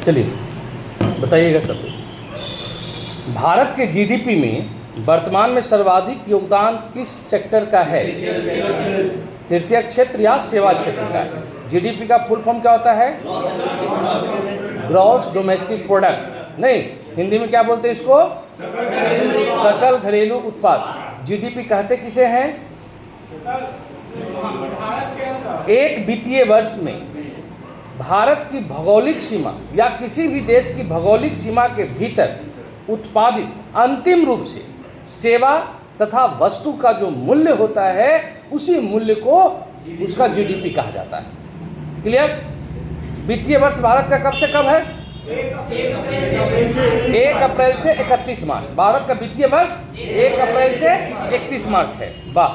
चलिए बताइएगा सब। भारत के जीडीपी में वर्तमान में सर्वाधिक योगदान किस सेक्टर का है? तृतीय क्षेत्र या सेवा क्षेत्र का है। जीडीपी का फुल फॉर्म क्या होता है? Gross domestic product. नहीं, हिंदी में क्या बोलते हैं इसको? सकल घरेलू उत्पाद। जीडीपी कहते किसे हैं? एक वित्तीय वर्ष में भारत की भौगोलिक सीमा या किसी भी देश की भौगोलिक सीमा के भीतर उत्पादित अंतिम रूप से सेवा तथा वस्तु का जो मूल्य होता है उसी मूल्य को उसका जीडीपी कहा जाता है। क्लियर? वित्तीय वर्ष भारत का कब से कब है? 1 अप्रैल से 31 मार्च। भारत का वित्तीय वर्ष 1 अप्रैल से 31 मार्च है। वाह।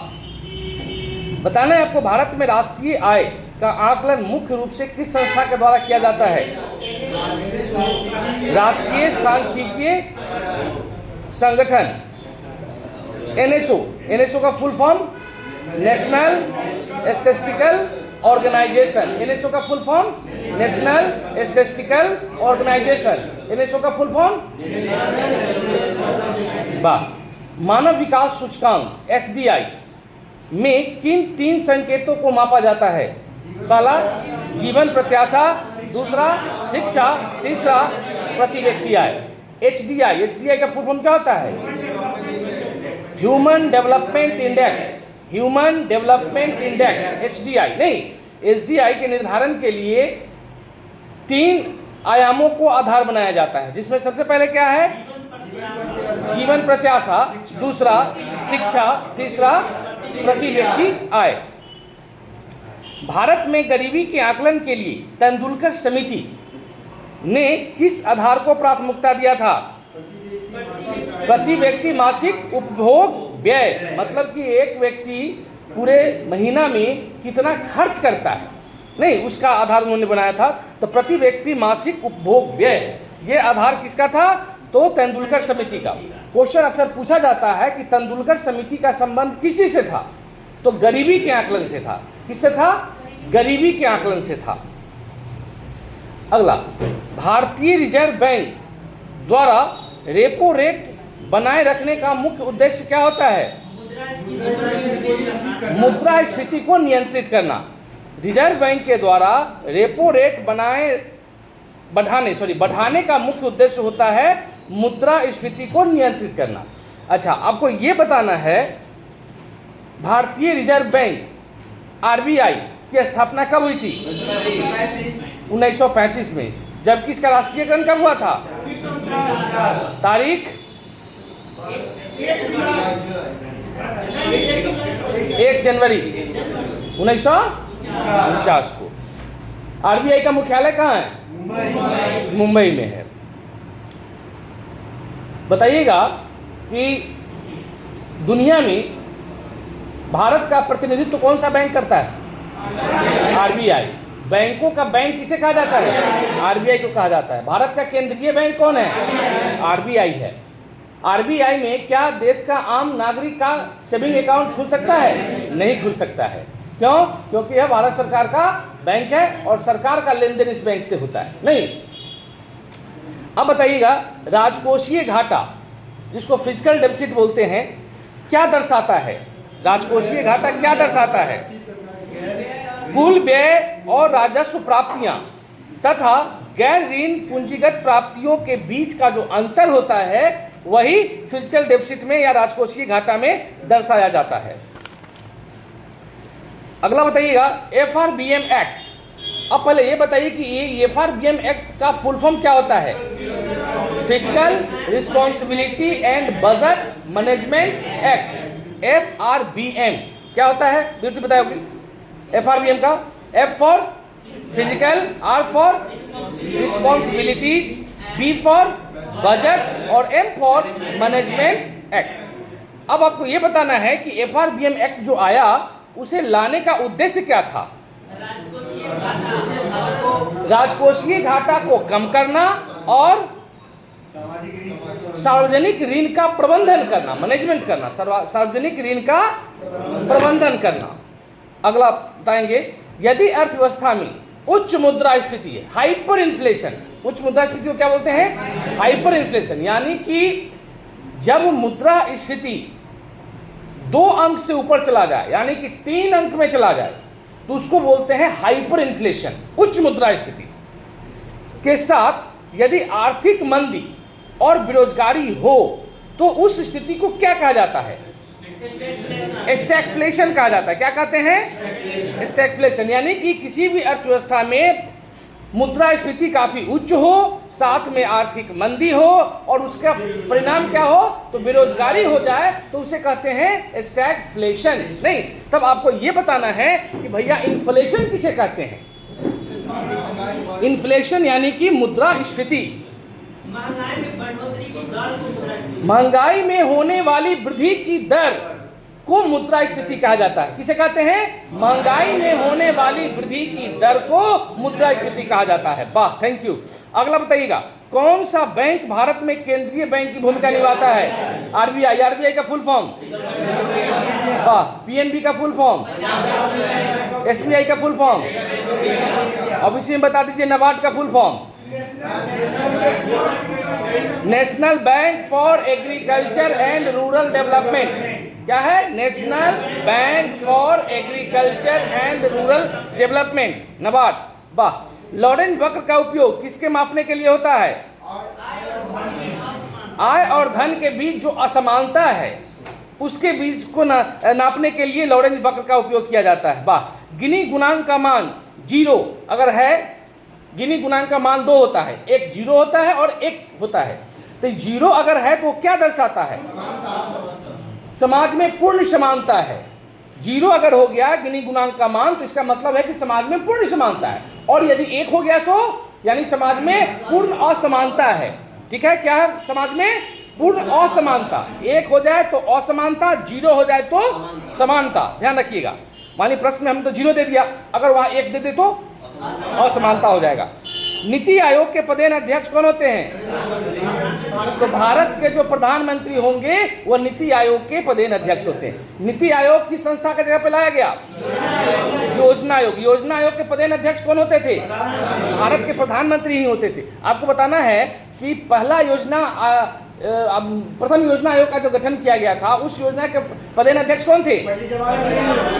बताना है आपको, भारत में राष्ट्रीय आय का आकलन मुख्य रूप से किस संस्था के द्वारा किया जाता है? राष्ट्रीय सांख्यिकीय संगठन, एनएसओ। एनएसओ का full form national statistical organisation. NSO का full form national statistical organisation. NSO का फुल फॉर्म वाह। मानव विकास सूचकांक एचडीआई में किन 3 संकेतों को मापा जाता है? पहला जीवन प्रत्याशा, दूसरा शिक्षा, तीसरा प्रति व्यक्ति आय। एचडीआई का फुल फॉर्म क्या होता है? Human development index. Human development index HDI. नहीं, एचडीआई के निर्धारण के लिए 3 आयामों को आधार बनाया जाता है, जिसमें सबसे पहले क्या है? जीवन प्रत्याशा, दूसरा शिक्षा, तीसरा प्रति व्यक्ति आय। भारत में गरीबी के आकलन के लिए तेंदुलकर समिति ने किस आधार को प्राथमिकता दिया था? प्रति व्यक्ति मासिक उपभोग व्यय। मतलब कि एक व्यक्ति पूरे महीना में कितना खर्च करता है, नहीं, उसका आधार उन्होंने बनाया था। तो प्रति व्यक्ति मासिक उपभोग व्यय, ये आधार किसका था? तो तेंदुलकर समिति का। क्वेश्चन अक्सर पूछा जाता है कि तेंदुलकर समिति का संबंध किसी से था? तो गरीबी के आकलन से था। किससे था? गरीबी के आकलन से था। अगला, भारतीय रिजर्व बैंक द्वारा रेपो रेट बनाए रखने का मुख्य उद्देश्य क्या होता है? मुद्रास्फीति को नियंत्रित करना। रिजर्व बैंक के द्वारा रेपो रेट बढ़ाने का मुख्य उद्देश्य होता है मुद्रास्फीति को नियंत्रित करना। अच्छा, आपको ये बताना है भारतीय रिजर्व बैंक आरबीआई की स्थापना कब हुई थी? 1935 में। जब किसका राष्ट्रीयकरण कब हुआ था? तारीख 1 जनवरी 1949 को। आरबीआई का मुख्यालय कहाँ है? मुंबई में है। बताइएगा कि दुनिया में भारत का प्रतिनिधित्व कौन सा बैंक करता है? आरबीआई। बैंकों का बैंक किसे कहा जाता है? आरबीआई को कहा जाता है। भारत का केंद्रीय बैंक कौन है? आरबीआई है। आरबीआई में क्या देश का आम नागरिक का सेविंग अकाउंट खुल सकता है? नहीं खुल सकता है। क्यों? क्योंकि यह भारत सरकार का बैंक है और सरकार का लेन देन इस बैंक से होता है। नहीं। अब बताइएगा, राजकोषीय घाटा जिसको फिजिकल डेफिसिट बोलते हैं, क्या दर्शाता है? राजकोषीय घाटा क्या दर्शाता है? कुल व्यय और राजस्व प्राप्तियां तथा गैर ऋण पूंजीगत प्राप्तियों के बीच का जो अंतर होता है वही फिजिकल डेफिसिट में या राजकोषीय घाटा में दर्शाया जाता है। अगला बताइएगा, एफआरबीएम एक्ट। अब पहले ये बताइए कि ये एफआरबीएम एक्ट का फुल फॉर्म क्या होता है? Physical responsibility and budget management act. FRBM क्या होता है? बिल्कुल बताओगे। एफआरबीएम का F for physical, R for responsibilities, B for budget और एम फॉर मैनेजमेंट एक्ट। अब आपको यह बताना है कि एफआरबीएम एक्ट जो आया उसे लाने का उद्देश्य क्या था? राजकोषीय घाटा को कम करना और सार्वजनिक ऋण का प्रबंधन करना, मैनेजमेंट करना, सार्वजनिक ऋण का प्रबंधन करना। अगला बताएंगे, यदि अर्थव्यवस्था में उच्च मुद्रास्फीति है, हाइपर इन्फ्लेशन। उच्च मुद्रास्फीति को क्या बोलते हैं? Hyper inflation. यानी कि जब मुद्रास्फीति 2 अंक से ऊपर चला जाए, यानी कि 3 अंक में चला जाए, तो उसको बोलते हैं हाइपर इन्फ्लेशन, उच्च मुद्रास्फीति। के साथ यदि आर्थिक मंदी और बेरोजगारी हो तो उस स्थिति को क्या कहा जाता है? स्टैगफ्लेशन कहा जाता है। क्या कहते हैं? स्टैगफ्लेशन। यानी कि किसी भी अर्थव्यवस्था में मुद्रास्फीति काफी उच्च हो, साथ में आर्थिक मंदी हो और उसका परिणाम क्या हो? तो बेरोजगारी हो जाए, तो उसे कहते हैं स्टैगफ्लेशन। नहीं, तब आपको यह बताना है कि भैया इन्फ्लेशन किसे कहते हैं? इन्फ्लेशन यानी कि मुद्रास्फीति। महंगाई में होने वाली वृद्धि की दर को मुद्रास्फीति कहा जाता है। किसे कहते हैं? महंगाई में होने वाली वृद्धि की दर को मुद्रास्फीति कहा जाता है। वाह, थैंक यू। अगला बताइएगा, कौन सा बैंक भारत में केंद्रीय बैंक की भूमिका निभाता है? आरबीआई। आरबीआई का फुल फॉर्म? वाह। पीएनबी का फुल फॉर्म? एसबीआई का फुल फॉर्म? अब इसी में बता दीजिए नाबार्ड का full form? National bank for agriculture and rural development. क्या है? National bank for agriculture and rural development, NABARD. वाह। लॉरेंज वक्र का उपयोग किसके मापने के लिए होता है? आय और धन के बीच जो असमानता है उसके बीच को नापने के लिए लॉरेंज वक्र का उपयोग किया जाता है। वाह। गिनी गुणांक का मान 0 अगर है, गिनी गुणांक का मान 2 होता है, एक 0 होता है और 1 होता है, तो 0 अगर है तो क्या दर्शाता है? समाज में पूर्ण समानता है। 0 अगर हो गया गिनी गुणांक का मान, तो इसका मतलब है कि समाज में पूर्ण समानता है। और यदि 1 हो गया तो यानी समाज में पूर्ण असमानता है। ठीक है? क्या है? समाज में पूर्ण असमानता। 1 हो जाए तो असमानता, 0 हो जाए तो समानता। ध्यान रखिएगा। मानिए प्रश्न में हम तो 0 दे दिया, अगर वहां 1 दे दे तो असमानता हो जाएगा। नीति आयोग के पदेन अध्यक्ष कौन होते हैं? तो भारत के जो प्रधानमंत्री होंगे वह नीति आयोग के पदेन अध्यक्ष होते हैं। नीति आयोग किस संस्था की जगह पे लाया गया? योजना आयोग। योजना आयोग के पदेन अध्यक्ष कौन होते थे? भारत के प्रधानमंत्री ही होते थे। आपको बताना है कि प्रथम योजना आयोग का जो गठन किया गया था, उस योजना के पदेन अध्यक्ष कौन थे?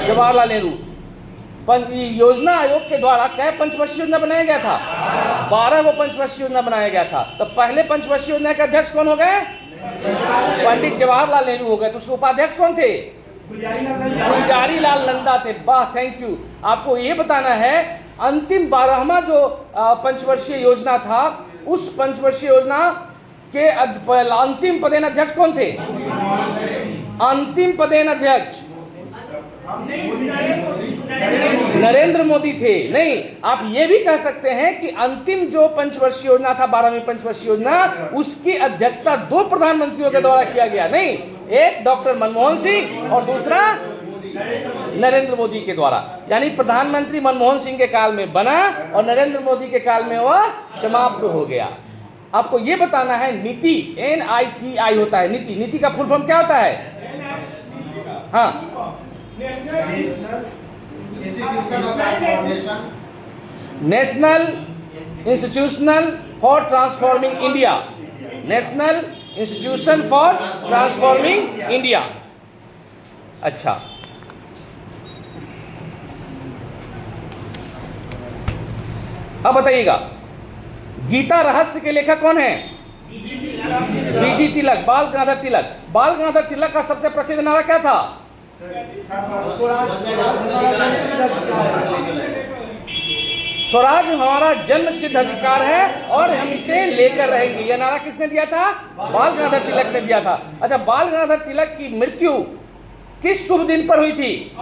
जवाहरलाल नेहरू। योजना आयोग के द्वारा क्या पंचवर्षीय योजना बनाया गया था? 12 को पंचवर्षीय योजना बनाया गया था। तो पहले पंचवर्षीय योजना के अध्यक्ष कौन हो गए? पंडित जवाहरलाल नेहरू हो गए। तो उसके उपाध्यक्ष कौन थे? गुलजारी लाल नंदा थे। वाह, थैंक यू। आपको ये बताना है अंतिम 12वां जो पंचवर्षीय योजना था, उस पंचवर्षीय योजना के अंतिम पदेन अध्यक्ष कौन थे? अंतिम पदेन अध्यक्ष नरेंद्र मोदी थे। नहीं, आप ये भी कह सकते हैं कि अंतिम जो पंचवर्षीय योजना था, 12वीं पंचवर्षीय योजना, उसकी अध्यक्षता 2 प्रधानमंत्रियों के द्वारा किया गया। नहीं, एक डॉक्टर मनमोहन सिंह और दूसरा नरेंद्र मोदी के द्वारा। यानी प्रधानमंत्री मनमोहन सिंह के काल में बना और नरेंद्र मोदी के काल में वह समाप्त हो गया। आपको यह बताना है नीति, NITI होता है नीति। नीति का फुल फॉर्म क्या होता है? हाँ, national institutional for transforming India. National institution for transforming India. अच्छा, अब बताइएगा, गीता रहस्य के लेखक कौन है? बीजी तिलक, बाल गंगाधर तिलक। बाल गंगाधर तिलक का सबसे प्रसिद्ध नारा क्या था? स्वराज हमारा जन्म सिद्ध अधिकार है और हम इसे लेकर रहेंगे। यह नारा किसने दिया था? बाल गंगाधर तिलक ने दिया था। अच्छा, बाल गंगाधर तिलक की मृत्यु किस शुभ दिन पर हुई थी?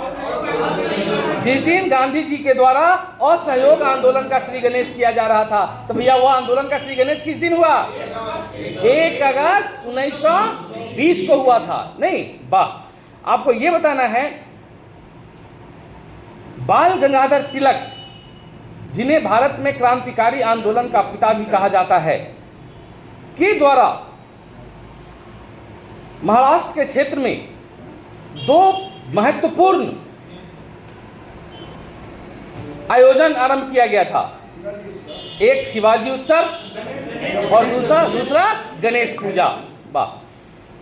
जिस दिन गांधी जी के द्वारा असहयोग आंदोलन का श्री गणेश किया जा रहा था। तो भैया वो आंदोलन का श्री गणेश किस दिन हुआ? 1 अगस्त 1920 को हुआ था। नहीं, वाह। आपको यह बताना है, बाल गंगाधर तिलक, जिन्हें भारत में क्रांतिकारी आंदोलन का पिता भी कहा जाता है, के द्वारा महाराष्ट्र के क्षेत्र में 2 महत्वपूर्ण आयोजन आरंभ किया गया था? एक शिवाजी उत्सव और दूसरा गणेश पूजा। वाह।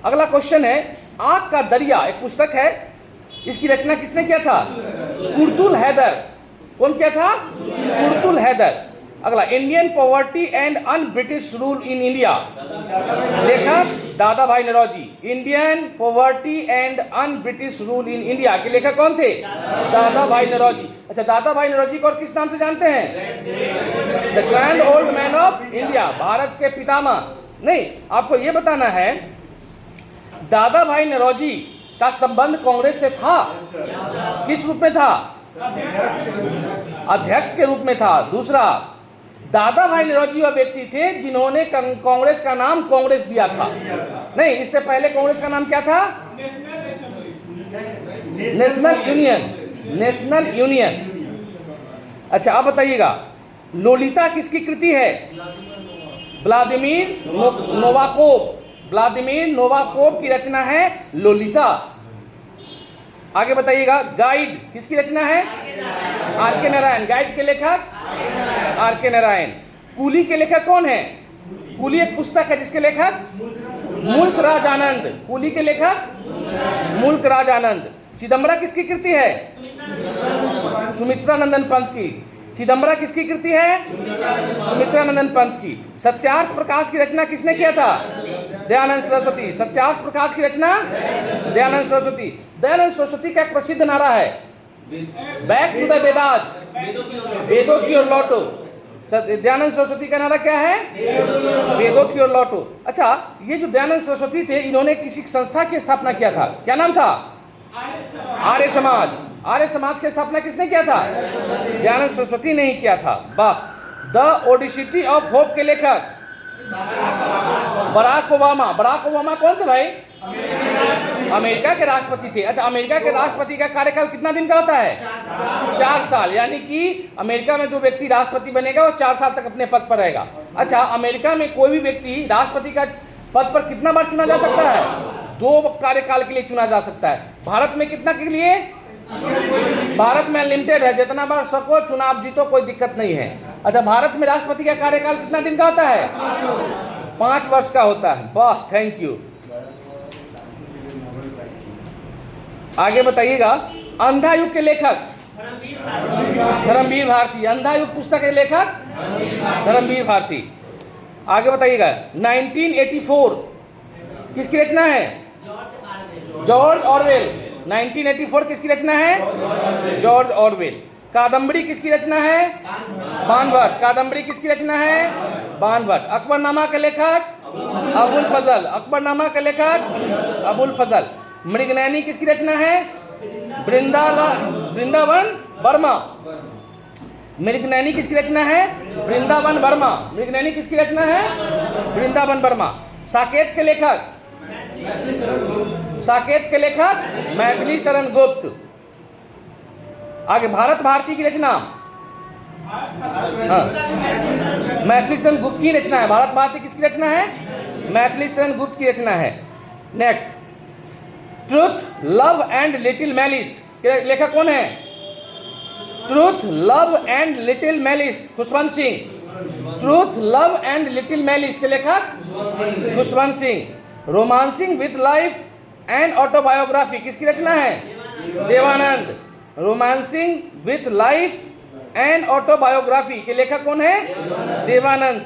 अगला क्वेश्चन है, आंख का दरिया एक पुस्तक है, इसकी रचना किसने किया था? कुर्तुल हैदर। कौन किया था? कुर्तुल हैदर। अगला, Indian poverty and un British rule in India, लेखक Dadabhai Naoroji. Indian poverty and un British rule in India के लेखक कौन थे? दादा भाई नौरोजी। अच्छा, दादा भाई नौरोजी को और किस नाम से जानते हैं? The grand old man of India, Bharat के पितामह। नहीं, आपको यह बताना है दादा भाई नौरोजी का संबंध कांग्रेस से था, किस रूप में था? अध्यक्ष के रूप में था। दूसरा, दादा भाई नौरोजी वह व्यक्ति थे जिन्होंने कांग्रेस का नाम कांग्रेस दिया था। नहीं, इससे पहले कांग्रेस का नाम क्या था? National union. अच्छा, अब बताइएगा, लोलिता किसकी कृति है? व्लादिमीर नोवाकोव। व्लादिमीर नोवाकोव की रचना है लोलिता। आगे बताइएगा, गाइड किसकी रचना है? आर के नारायण। गाइड के लेखक आर के नारायण। कूली के लेखक कौन है? कूली एक पुस्तक है जिसके लेखक मुल्क राज आनंद। कूली के लेखक मुल्क राज आनंद। चिदम्बरा किसकी कृति है? सुमित्रा नंदन पंत की। चिदम्बरा किसकी कृति है? सुमित्रा नंदन पंत की। सत्यार्थ प्रकाश की रचना किसने किया था? दयानंद सरस्वती। सत्यार्थ प्रकाश की रचना दयानंद सरस्वती। दयानंद सरस्वती का एक प्रसिद्ध नारा है, बैक टू द वेदाज, वेदों की ओर लौटो। दयानंद सरस्वती का नारा क्या है? वेदों की ओर लौटो। अच्छा, ये जो दयानंद सरस्वती थे, इन्होंने किसी संस्था की स्थापना किया था, क्या नाम था? आर्य समाज। आर्य समाज की स्थापना किसने किया था? दयानंद सरस्वती ने ही किया था। वाह। द ओडिसिटी ऑफ होप के लेखक बराक ओबामा। बराक ओबामा कौन थे भाई? अमेरिका के राष्ट्रपति थे। अच्छा, अमेरिका के राष्ट्रपति का कार्यकाल कितना दिन का होता है? 4 साल। यानी कि अमेरिका में जो व्यक्ति राष्ट्रपति बनेगा वो 4 साल तक अपने पद पर रहेगा। अच्छा, अमेरिका में कोई भी व्यक्ति राष्ट्रपति का पद पर कितना बार चुना जा सकता है? 2 कार्यकाल के लिए चुना जा सकता है। भारत में कितना के लिए? भारत में अनलिमिटेड है, जितना बार सको चुनाव जीतो, कोई दिक्कत नहीं है। अच्छा, भारत में राष्ट्रपति का कार्यकाल कितना दिन का होता है? 5 वर्ष का होता है। वाह, थैंक यू। आगे बताइएगा, अंधा युग के लेखक धर्मवीर भारती। अंधा युग पुस्तक के लेखक धर्मवीर भारती। आगे बताइएगा, 1984 किसकी रचना है? George Orwell. 1984 किसकी रचना है? George Orwell. कादम्बरी किसकी रचना है? बाणभट्ट। कादम्बरी किसकी रचना है? बाणभट्ट। अकबरनामा के लेखक अबुल फजल। अकबरनामा के लेखक अबुल फजल। मृगनयनी किसकी रचना है? वृंदावन वर्मा। मृगनयनी किसकी रचना है? वृंदावन वर्मा। मृगनयनी किसकी रचना है? वृंदावन वर्मा। साकेत के लेखक मैथिली शरण गुप्त। आगे, भारत भारती की रचना मैथिली शरण गुप्त की रचना है। भारत भारती किसकी रचना है? मैथिली शरण गुप्त की रचना है। Next, truth love and little malice के लेखक कौन है? Truth love and little malice, Khushwant Singh. Truth love and little malice के लेखक Khushwant Singh. Romancing with life and autobiography किसकी रचना है? Dev Anand. Romancing with life and autobiography के लेखक कौन है? देवानंद।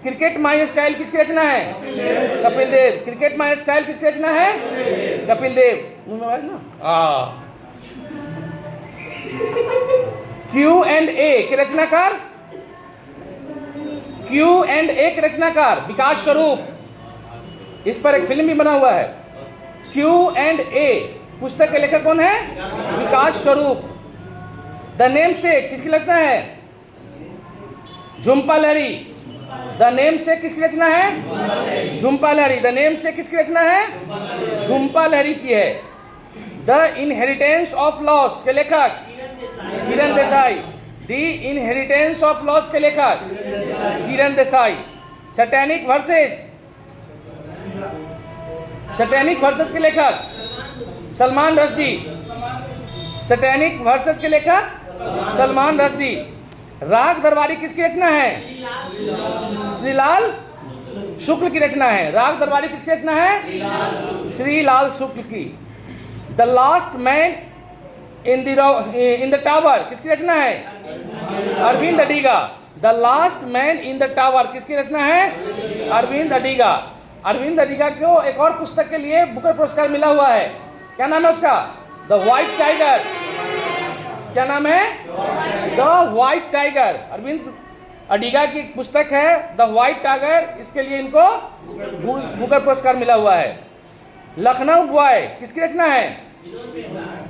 क्रिकेट माई स्टाइल किसकी रचना है? Kapil Dev. Cricket my style किसकी रचना है? कपिल देव। Q&A के रचनाकार के रचनाकार विकास स्वरूप। इस पर एक फिल्म भी बना हुआ है। Q&A पुस्तक के लेखक कौन है? विकास स्वरूप। द नेम से किसकी रचना है? झुम्पा लहरी। द नेम से किसकी रचना है? झुम्पा लहरी। द नेम से किसकी रचना है? झुम्पा लहरी की है। द इनहेरिटेंस ऑफ लॉस के लेखक Kiran Desai. The inheritance of loss के लेखक किरण देसाई। सैटेनिक वर्सेस के लेखक सलमान रश्दी। सैटेनिक वर्सेस के लेखक सलमान रश्दी। राग दरबारी किसकी रचना है? श्रीलाल शुक्ल की रचना है। राग दरबारी किसकी रचना है? श्रीलाल शुक्ल की। The last man in the tower किसकी रचना है? Aravind Adiga. The last man in the tower किसकी रचना है? अरविंद अडिगा। अरविंद अडिगा को एक और पुस्तक के लिए बुकर पुरस्कार मिला हुआ है, क्या नाम है उसका? The white tiger. क्या नाम है? The white tiger. Aravind Adiga की पुस्तक है द व्हाइट टाइगर, इसके लिए इनको बुकर पुरस्कार मिला हुआ है। लखनऊ बॉय किसकी रचना है?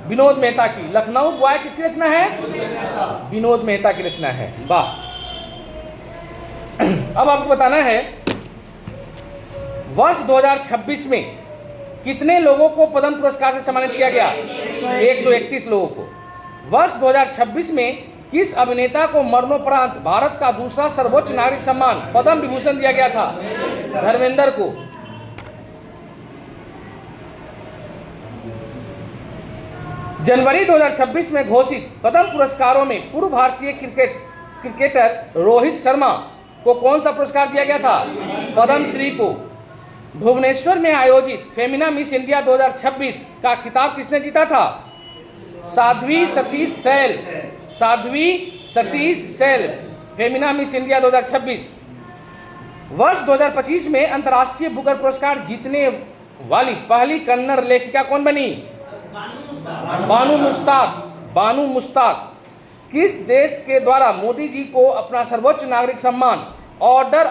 विनोद मेहता की। लखनऊ बॉय किसकी रचना है? विनोद मेहता की रचना है। वाह। अब आपको बताना है वर्ष 2026 में कितने लोगों को पद्म पुरस्कार से सम्मानित किया गया? 131 लोगों को। वर्ष 2026 में किस अभिनेता को मरणोपरांत भारत का दूसरा सर्वोच्च नागरिक सम्मान पद्म विभूषण दिया गया था? धर्मेंद्र को। जनवरी 2026 में घोषित पद्म पुरस्कारों में पूर्व भारतीय क्रिकेटर रोहित शर्मा को कौन सा पुरस्कार दिया गया था? पद्म श्री को। भुवनेश्वर में आयोजित फेमिना मिस इंडिया 2026 का खिताब किसने जीता था? Sadhvi Satish Sail. Sadhvi Satish Sail, Femina Miss India 2026। वर्ष 2025 में अंतर्राष्ट्रीय बुकर पुरस्कार जीतने वाली पहली कन्नड़ लेखिका कौन बनी? बानू मुश्ताक। बानू मुश्ताक। किस देश के द्वारा मोदी जी को अपना सर्वोच्च नागरिक सम्मान ऑर्डर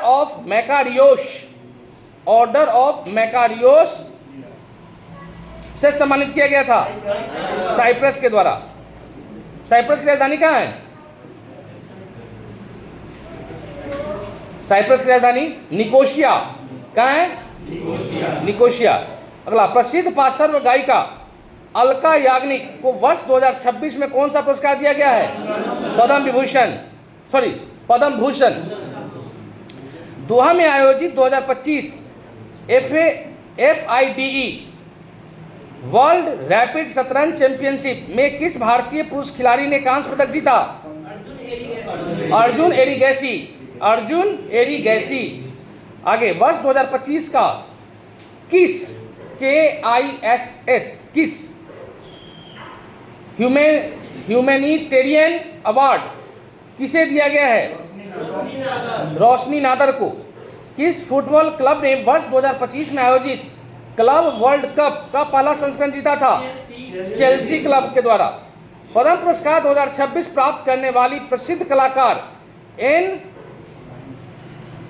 ऑफ मैकारियोस से सम्मानित किया गया था? साइप्रस के द्वारा। साइप्रस की राजधानी कहाँ है? साइप्रस की राजधानी निकोशिया। कहाँ है? निकोशिया। अगला, प्रसिद्ध पार्श्व गायिका अलका याग्निक को वर्ष 2026 में कौन सा पुरस्कार दिया गया है? पद्म भूषण। दोहा में आयोजित 2025 FIDE वर्ल्ड रैपिड शतरंज चैंपियनशिप में किस भारतीय पुरुष खिलाड़ी ने कांस्य पदक जीता? अर्जुन एरिगैसी। अर्जुन एरिगैसी। आगे, वर्ष 2025 का किस KISS किस ह्यूमैनिटेरियन अवार्ड किसे दिया गया है? रोशनी नादर को। किस फुटबॉल क्लब ने वर्ष 2025 में आयोजित क्लब वर्ल्ड कप का पहला संस्करण जीता था? चेल्सी क्लब के द्वारा। पद्म पुरस्कार 2026 प्राप्त करने वाली प्रसिद्ध कलाकार N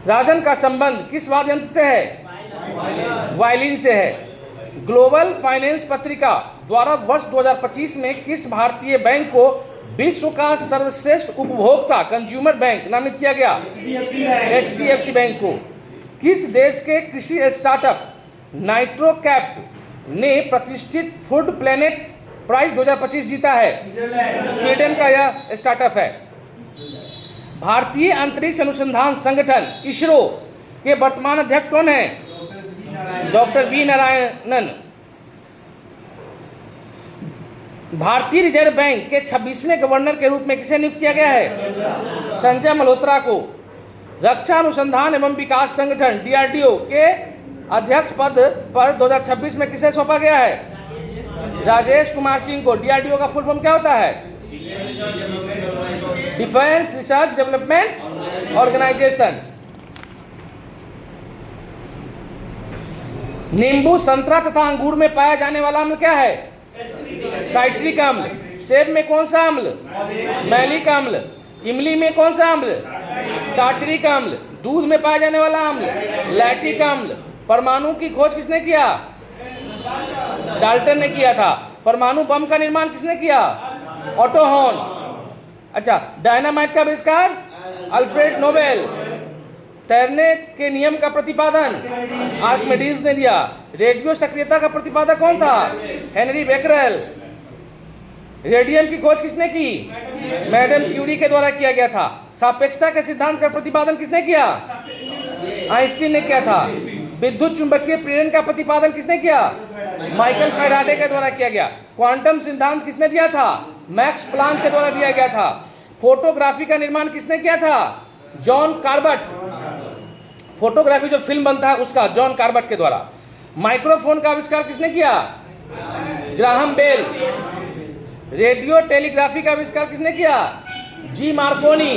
राजन का संबंध किस वाद्य यंत्र से है? वायलिन से है। ग्लोबल फाइनेंस पत्रिका द्वारा वर्ष 2025 में किस भारतीय बैंक को विश्व का सर्वश्रेष्ठ उपभोक्ता कंज्यूमर बैंक नामित किया गया? HDFC बैंक को। किस देश के कृषि स्टार्टअप नाइट्रोकैप्ट ने प्रतिष्ठित फूड प्लेनेट प्राइज 2025 जीता है? स्वीडन का यह स्टार्टअप है। भारतीय अंतरिक्ष अनुसंधान संगठन इसरो के वर्तमान अध्यक्ष कौन है? Doctor V Narayanan. भारतीय रिजर्व बैंक के 26वें गवर्नर के रूप में किसे नियुक्त किया गया है? संजय मल्होत्रा को। रक्षा अनुसंधान एवं विकास संगठन DRDO के अध्यक्ष पद पर 2026 में किसे सौंपा गया है? राजेश कुमार सिंह को। DRDO का फुल फॉर्म क्या होता है? Defence research development organisation. नींबू, संतरा तथा अंगूर में पाया जाने वाला अम्ल क्या है? साइट्रिक अम्ल। सेब में कौन सा अम्ल? मैलिक अम्ल। इमली में कौन सा अम्ल? टार्टरिक अम्ल। दूध में पाया जाने वाला अम्ल? लैक्टिक अम्ल। परमाणु की खोज किसने किया? डाल्टन ने किया था। परमाणु बम का निर्माण किसने किया? Auto horn. अच्छा, डायनामाइट का आविष्कार? Alfred Nobel. तैरने के नियम का प्रतिपादन आर्किमिडीज ने दिया। रेडियो सक्रियता का प्रतिपादक कौन था? Henri Becquerel. रेडियम की खोज किसने की? मैडम क्यूरी के द्वारा किया गया था। सापेक्षता के सिद्धांत का प्रतिपादन किसने किया? आइंस्टीन ने किया था। विद्युत चुंबकीय प्रेरण का प्रतिपादन किसने किया? माइकल फैराडे के द्वारा किया गया। क्वांटम सिद्धांत किसने दिया था? मैक्स प्लांक के द्वारा दिया गया था। फोटोग्राफी का निर्माण किसने किया था? जॉन कार्बट। फोटोग्राफी जो फिल्म बनता है उसका जॉन कार्बट के द्वारा। माइक्रोफोन का आविष्कार किसने किया? Graham bell. रेडियो टेलीग्राफी का आविष्कार किसने किया? जी मार्कोनी।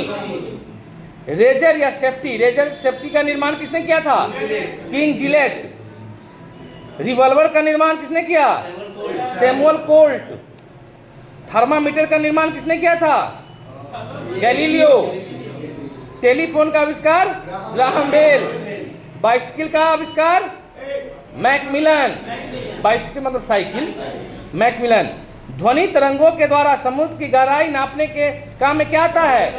रेजर या सेफ्टी का निर्माण किसने किया था? King Gillette. रिवॉल्वर का निर्माण किसने किया? Samuel Colt. थर्मामीटर का निर्माण किसने किया था? गैलीलियो। टेलीफोन का आविष्कार ग्राहम बेल। बाइसिकल का आविष्कार मैकमिलन। बाइसिकल मतलब साइकिल, मैकमिलन। ध्वनि तरंगों के द्वारा समुद्र की गहराई नापने के काम में क्या आता है?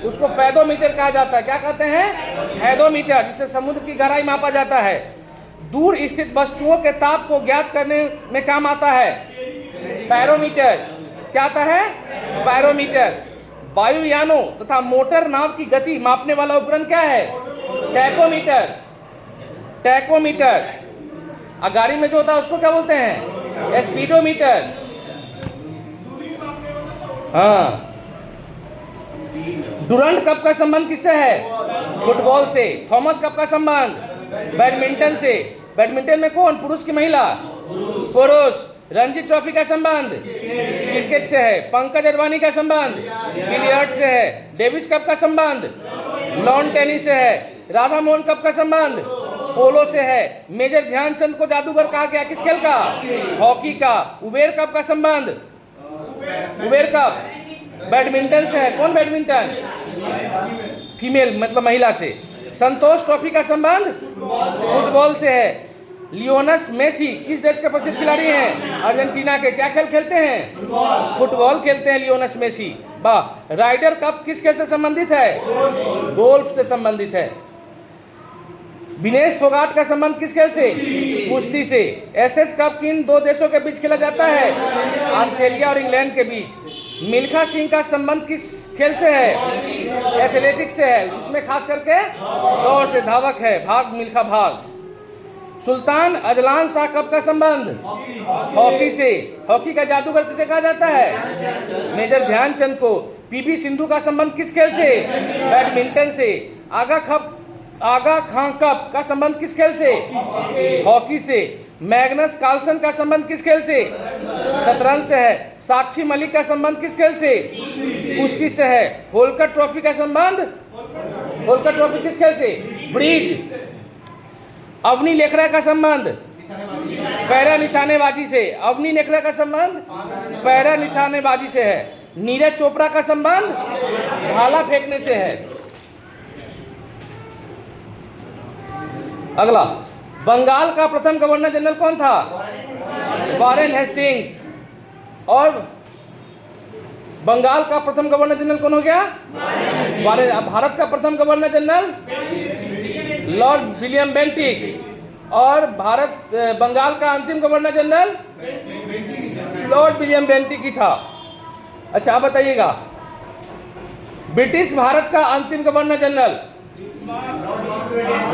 उसको फैदोमीटर कहा जाता है। क्या कहते हैं? फैदोमीटर, जिससे समुद्र की गहराई मापा जाता है। दूर स्थित वस्तुओं के ताप को ज्ञात करने में काम आता है बैरोमीटर। क्या आता है? बैरोमीटर। वायुयानों तथा मोटर नाव की गति मापने वाला उपकरण क्या है? टैकोमीटर। टैकोमीटर। गाड़ी में जो होता है उसको क्या बोलते हैं? स्पीडोमीटर। हाँ। डुरंड कप का संबंध किससे है? फुटबॉल से। थॉमस कप का संबंध बैडमिंटन से। बैडमिंटन में कौन? पुरुष की महिला? पुरुष। रणजी ट्रॉफी का संबंध क्रिकेट से है। पंकज अडवाणी का संबंध बिलियर्ड से है। डेविस कप का संबंध लॉन टेनिस से है। राधा मोहन कप का संबंध पोलो से है। मेजर ध्यानचंद को जादूगर कहा गया किस खेल का? हॉकी का। उबेर कप का संबंध उबेर कप बैडमिंटन से है। कौन बैडमिंटन? फीमेल मतलब महिला से। संतोष ट्रॉफी का संबंध फुटबॉल से है। लियोनस मेसी किस देश के प्रसिद्ध खिलाड़ी हैं? अर्जेंटीना के। क्या खेल खेलते हैं? फुटबॉल खेलते हैं लियोनस मेसी। वाह। राइडर कप किस खेल से संबंधित है? गोल्फ से संबंधित है। विनेश फोगाट का संबंध किस खेल से? कुश्ती से। एसएच कप किन दो देशों के बीच खेला जाता है? ऑस्ट्रेलिया और इंग्लैंड के बीच। मिल्खा सिंह का संबंध किस खेल से है? एथलेटिक्स से है, जिसमें खास करके दौड़ से, धावक है, भाग मिल्खा भाग। सुल्तान अजलान शाह कप का संबंध हॉकी से। हॉकी का जादूगर किसे कहा जाता है? मेजर ध्यानचंद को। पीवी सिंधु का संबंध किस खेल से? बैडमिंटन से। आगा खां कप का संबंध किस खेल से? हॉकी से। मैग्नस कार्लसन का संबंध किस खेल से? शतरंज से है। साक्षी मलिक का संबंध किस खेल से? कुश्ती से है। होलकर ट्रॉफी का संबंध होलकर ट्रॉफी किस खेल से? ब्रिज। अवनी लेखरा का संबंध पैरा निशानेबाजी से। अवनी लेखरा का संबंध पैरा निशानेबाजी से है। नीरज चोपड़ा का संबंध भाला फेंकने से है। अगला, बंगाल का प्रथम गवर्नर जनरल कौन था? Warren Hastings. और बंगाल का प्रथम गवर्नर जनरल कौन हो गया? वॉरेन। भारत का प्रथम governor general Lord William Bentinck. और बंगाल का अंतिम governor general Lord William Bentinck ही था। अच्छा, आप बताइएगा, ब्रिटिश भारत का अंतिम governor general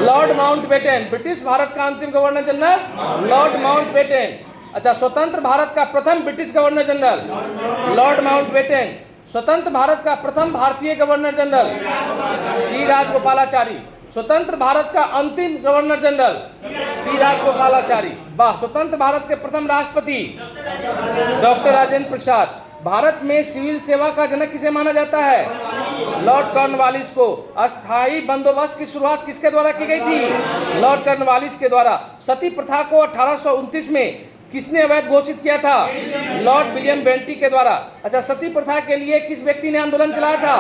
Lord Mountbatten. British Bharat का अंतिम गवर्नर जनरल लॉर्ड माउंटबेटन। अच्छा, स्वतंत्र भारत का प्रथम British governor general Lord Mountbatten. स्वतंत्र भारत का प्रथम भारतीय गवर्नर जनरल सी राजगोपालाचारी। स्वतंत्र भारत का अंतिम गवर्नर जनरल सी राजगोपालाचारी। वाह। स्वतंत्र भारत के प्रथम राष्ट्रपति डॉक्टर राजेंद्र प्रसाद। भारत में सिविल सेवा का जनक किसे माना जाता है? लॉर्ड कॉर्नवालिस को। अस्थायी बंदोबस्त की शुरुआत किसके द्वारा की गई थी? लॉर्ड कॉर्नवालिस के द्वारा। सती प्रथा को 1829 में किसने अवैध घोषित किया था? लॉर्ड विलियम बेंटिक के द्वारा। अच्छा, सती प्रथा के लिए किस व्यक्ति ने आंदोलन चलाया था?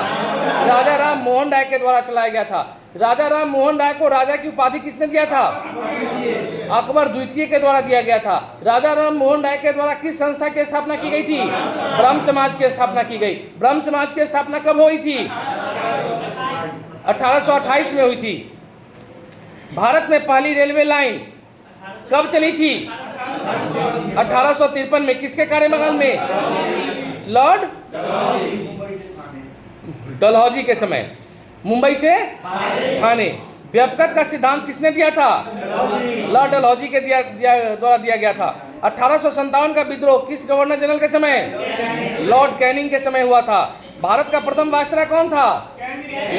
राजा राम मोहन राय के द्वारा चलाया गया था। राजा राम मोहन राय को राजा की उपाधि किसने दिया था? अकबर द्वितीय के द्वारा दिया गया था। राजा राम मोहन राय के द्वारा किस संस्था की स्थापना की गई थी? ब्रह्म समाज की स्थापना की गई। ब्रह्म समाज की स्थापना कब हुई थी? 1828 में हुई थी। भारत में पहली रेलवे लाइन कब चली थी? 1853 में। किसके कार्यकाल में? लॉर्ड डलहौजी के समय। मुंबई से थाने। व्यपकत का सिद्धांत किसने दिया था? लॉर्ड डलहौजी के द्वारा दिया गया था। 1857 का विद्रोह किस गवर्नर जनरल के समय? लॉर्ड कैनिंग के समय हुआ था। भारत का प्रथम वायसराय कौन था?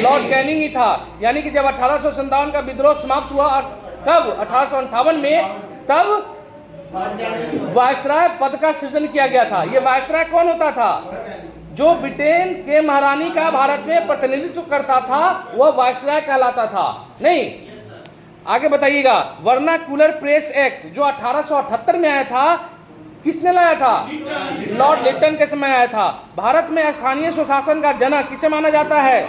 लॉर्ड कैनिंग ही था। यानी कि जब 1857 का विद्रोह समाप्त हुआ, कब? 1858 में, तब वायसराय पद का सृजन किया गया था। ये वायसराय कौन होता था? जो ब्रिटेन के महारानी का भारत में प्रतिनिधित्व करता था, वह वायसराय कहलाता था। नहीं, आगे बताइएगा। वर्नाक्युलर प्रेस एक्ट जो 1878 में आया था, किसने लाया था? लॉर्ड लिटन के समय आया था। भारत में स्थानीय स्वशासन का जनक किसे माना जाता है?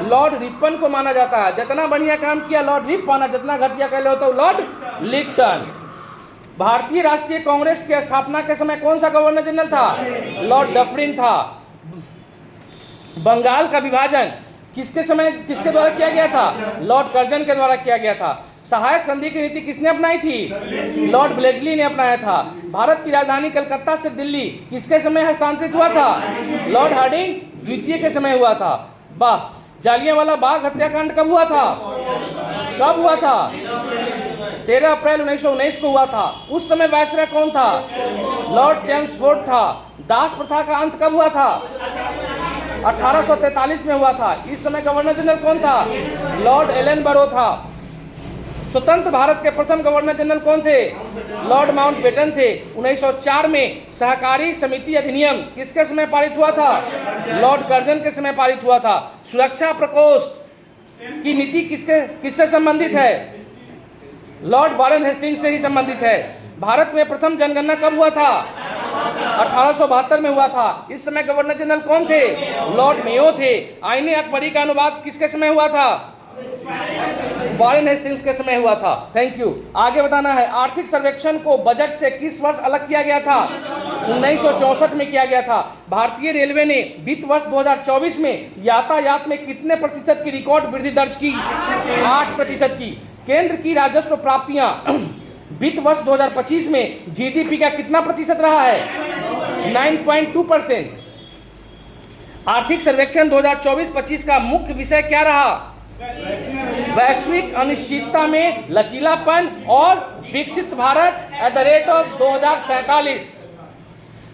लॉर्ड रिपन को माना जाता है। जितना बढ़िया काम किया लॉर्ड रिपन, जितना घटिया कर लो तो लॉर्ड लिटन। भारतीय राष्ट्रीय कांग्रेस की स्थापना के समय कौन सा गवर्नर जनरल था? लॉर्ड डफरिन था। बंगाल का विभाजन किसके समय, किसके द्वारा किया गया था? लॉर्ड कर्जन के द्वारा किया गया था। सहायक संधि की नीति किसने अपनाई थी? लॉर्ड ब्लेजली ने अपनाया था। भारत की राजधानी कलकत्ता से दिल्ली किसके समय हस्तांतरित हुआ था? लॉर्ड हार्डिंग द्वितीय के समय हुआ था। वाह। जालियांवाला बाग हत्याकांड कब हुआ था? कब हुआ था? 13 अप्रैल 1919 को हुआ था। उस समय वायसराय कौन था? लॉर्ड चेम्सफोर्ड था। दास प्रथा का अंत कब हुआ था? 1843 में हुआ था। इस समय गवर्नर जनरल कौन था? लॉर्ड एलनबरो था। स्वतंत्र भारत के प्रथम गवर्नर जनरल कौन थे? लॉर्ड माउंटबेटन थे। 1904 में सहकारी समिति अधिनियम किसके समय पारित हुआ था? लॉर्ड कर्जन के समय पारित हुआ था। सुरक्षा प्रकोष्ठ की नीति किससे संबंधित है? लॉर्ड वारेन हेस्टिंग्स से ही संबंधित है। भारत में प्रथम जनगणना कब हुआ था? 1872 में हुआ था। इस समय गवर्नर जनरल कौन थे? लॉर्ड मेयो थे। आईने अकबरी का अनुवाद किसके समय हुआ था? वारेन हेस्टिंग्स के समय हुआ था। Thank you. आगे बताना है, आर्थिक सर्वेक्षण को बजट से किस वर्ष अलग किया गया था? 1964 में किया गया था। भारतीय रेलवे ने वित्त वर्ष 2024 में यातायात में कितने प्रतिशत की रिकॉर्ड वृद्धि दर्ज की? 8% की। केंद्र की राजस्व प्राप्तियां वित्त वर्ष 2025 में जीडीपी का कितना प्रतिशत रहा है? 9.2%। आर्थिक सर्वेक्षण 2024-25 का मुख्य विषय क्या रहा? वैश्विक अनिश्चितता में लचीलापन और विकसित भारत @2047।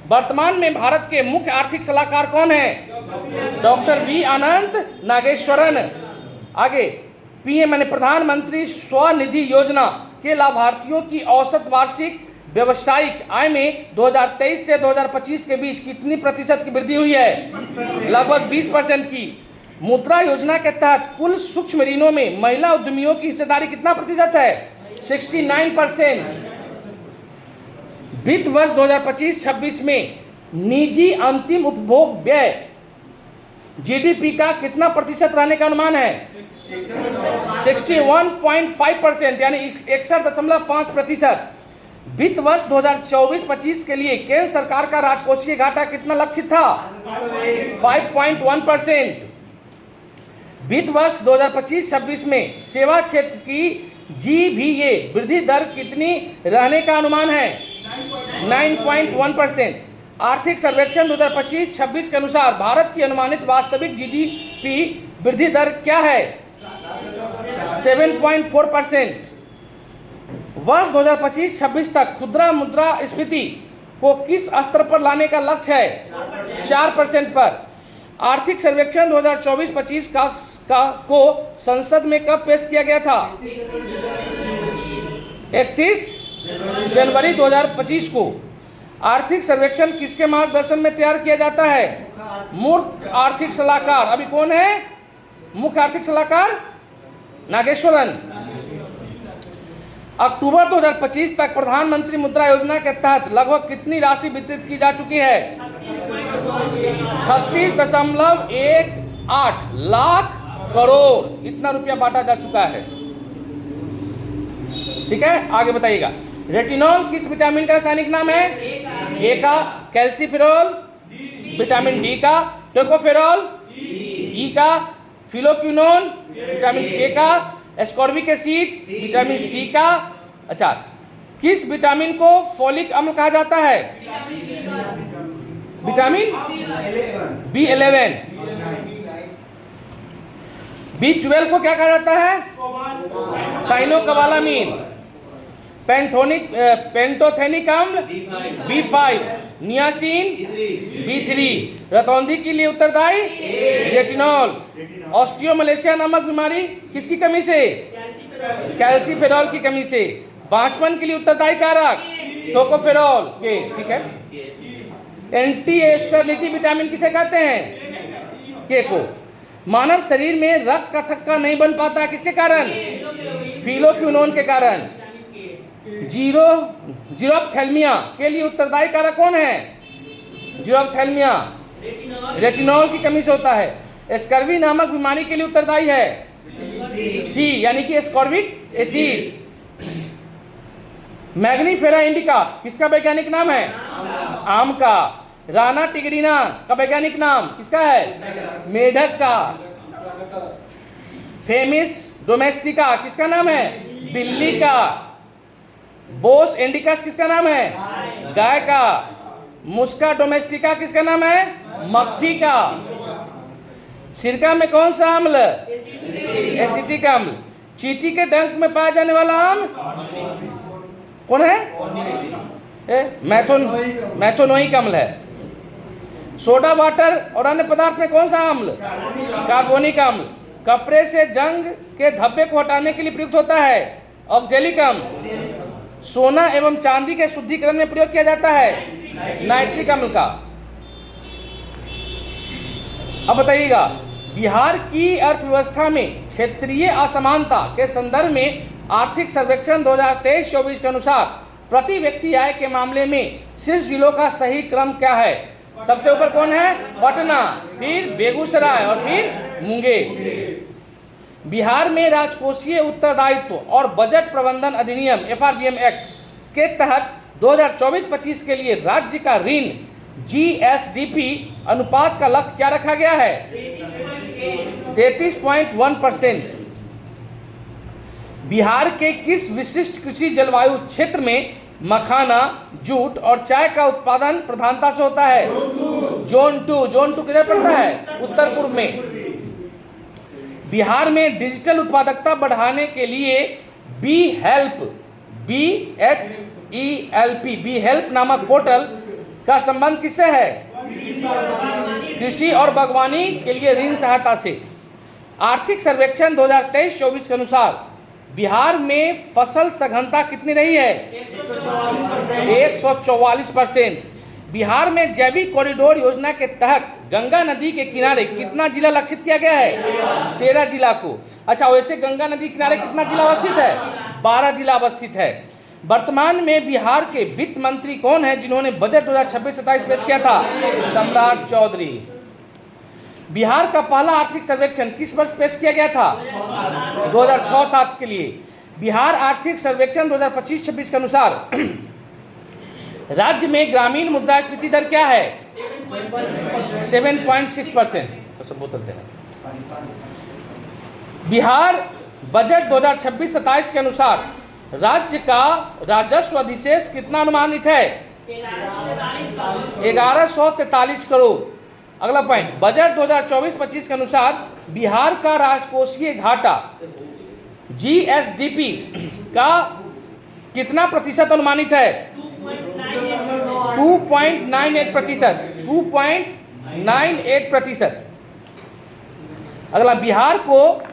वर्तमान में भारत के मुख्य आर्थिक सलाहकार कौन है? डॉक्टर वी अनंत नागेश्वरन। आगे, पीएम यानी प्रधानमंत्री स्वनिधि योजना के लाभार्थियों की औसत वार्षिक व्यवसायिक आय में 2023 से 2025 के बीच कितनी प्रतिशत की वृद्धि हुई है? लगभग 20% की। मुद्रा योजना के तहत कुल सूक्ष्म ऋणों में महिला उद्यमियों की हिस्सेदारी कितना प्रतिशत है? 69%। वित्त वर्ष 2025-26 में निजी अंतिम उपभोग व्यय जीडीपी का कितना प्रतिशत रहने का अनुमान है? 61.5%, यानी 61.5%। वित्त वर्ष 2024-25 के लिए केंद्र सरकार का राजकोषीय घाटा कितना लक्षित था? 5.1%। वित्त वर्ष 2025-26 में सेवा क्षेत्र की जीवीए वृद्धि दर कितनी रहने का अनुमान है? 9.1%। आर्थिक सर्वेक्षण 2025-26 के अनुसार भारत की अनुमानित वास्तविक जीडीपी वृद्धि दर क्या है? 7.4%। वर्ष 2025-26 तक खुदरा मुद्रास्फीति को किस स्तर पर लाने का लक्ष्य है? 4% पर। आर्थिक सर्वेक्षण 2024-25 को संसद में कब पेश किया गया था? 31 जनवरी 2025 को। आर्थिक सर्वेक्षण किसके मार्गदर्शन में तैयार किया जाता है? मुख्य आर्थिक सलाहकार। अभी कौन है मुख्य आर्थिक सलाहकार? नागेश्वरन। अक्टूबर 2025 तक प्रधानमंत्री मुद्रा योजना के तहत लगभग कितनी राशि वितरित की जा चुकी है? 36.18 लाख करोड़। इतना रुपया बांटा जा चुका है। ठीक है, आगे बताइएगा। रेटिनॉल किस विटामिन का रासायनिक नाम है? ए का कैल्सीफेरॉल, विटामिन डी का टोकोफेरॉल, ई का फिलोक्विनोन, विटामिन के का एस्कॉर्बिक एसिड, विटामिन सी का। अच्छा, किस विटामिन को फोलिक अम्ल कहा जाता है? Vitamin B11। B12 को क्या कहा जाता है? साइनोकोबालामीन। पेंटोथेनिक अम्ल B5, नियासिन B3, रतौंधी के लिए उत्तरदायी रेटिनॉल। ऑस्टियोमलेशिया नामक बीमारी किसकी कमी से? कैल्सीफेरॉल की कमी से। बांझपन के लिए उत्तरदायी कारक टोकोफेरॉल के, ठीक है। एंटी स्टेरिलिटी विटामिन किसे कहते हैं? के को। मानव शरीर में रक्त का थक्का नहीं बन पाता किसके कारण? फिलोक्विनोन के कारण। जीरोप्थेल्मिया के लिए उत्तरदायी कारक कौन है? जीरोप्थेल्मिया रेटिनॉल की कमी से होता है। स्कर्वी नामक बीमारी के लिए उत्तरदायी है सी, यानी कि एस्कॉर्बिक एसिड। मैग्नीफेरा इंडिका किसका वैज्ञानिक नाम है? आम का। राना टिग्रिना का वैज्ञानिक नाम किसका है? मेढक का। फेमिस डोमेस्टिका किसका नाम है? बिल्ली का। बोस इंडिकस किसका नाम है? गाय का। मुस्का डोमेस्टिका किसका नाम है? मक्खी का। सिरका में कौन सा अम्ल? एसिटिक अम्ल। चींटी के डंक में पाया जाने वाला आम कौन है? मैथोनोइक अम्ल है। सोडा वाटर और अन्य पदार्थ में कौन सा अम्ल? कार्बोनिक अम्ल। कपड़े से जंग के धब्बे को हटाने के लिए प्रयुक्त होता है ऑक्जेलिक अम्ल। सोना एवं चांदी के शुद्धिकरण में प्रयोग किया जाता है नाइट्रिक अम्ल का। अब बताइएगा, बिहार की अर्थव्यवस्था में क्षेत्रीय असमानता के संदर्भ में आर्थिक सर्वेक्षण 2023-24 के अनुसार प्रति व्यक्ति आय के मामले में शीर्ष जिलों का सही क्रम क्या है? सबसे ऊपर कौन है? पटना, फिर बेगूसराय और फिर मुंगेर। बिहार में राजकोषीय उत्तरदायित्व और बजट प्रबंधन अधिनियम FRBM एक्ट के तहत 2024-25 के लिए राज्य का ऋण GSDP अनुपात का लक्ष्य क्या रखा गया है? 33.1%। बिहार के किस विशिष्ट कृषि जलवायु क्षेत्र में मखाना, जूट और चाय का उत्पादन प्रधानता से होता है? जोन 2। जोन 2 किधर पड़ता है? उत्तर पूर्व में। बिहार में डिजिटल उत्पादकता बढ़ाने के लिए बी हेल्प नामक पोर्टल का संबंध किससे है? कृषि और बागवानी के लिए ऋण सहायता से। आर्थिक सर्वेक्षण 2023-24 के अनुसार बिहार में फसल सघनता कितनी रही है? 144%। बिहार में जैविक कॉरिडोर योजना के तहत गंगा नदी के किनारे कितना जिला लक्षित किया गया है? 13 जिला को। अच्छा, वैसे गंगा नदी किनारे कितना जिला अवस्थित है? 12 जिला अवस्थित है। वर्तमान में बिहार के वित्त मंत्री कौन है जिन्होंने बजट 2026-27 पेश किया था? सम्राट चौधरी। बिहार का पहला आर्थिक सर्वेक्षण किस वर्ष पेश किया गया था? 2006-07 के लिए। बिहार आर्थिक सर्वेक्षण 2025-26 के अनुसार राज्य में ग्रामीण मुद्रास्फीति दर क्या है? 7.6%। सबसे बोतल देना। बिहार बजट 2026-27 के अनुसार राज्य का राजस्व अधिशेष कितना अनुमानित है? 1143 करोड़। अगला पॉइंट, बजट 2024-25 के अनुसार बिहार का राजकोषीय घाटा GSDP का कितना प्रतिशत अनुमानित है? 2.98%। 2.98%। अगला, बिहार को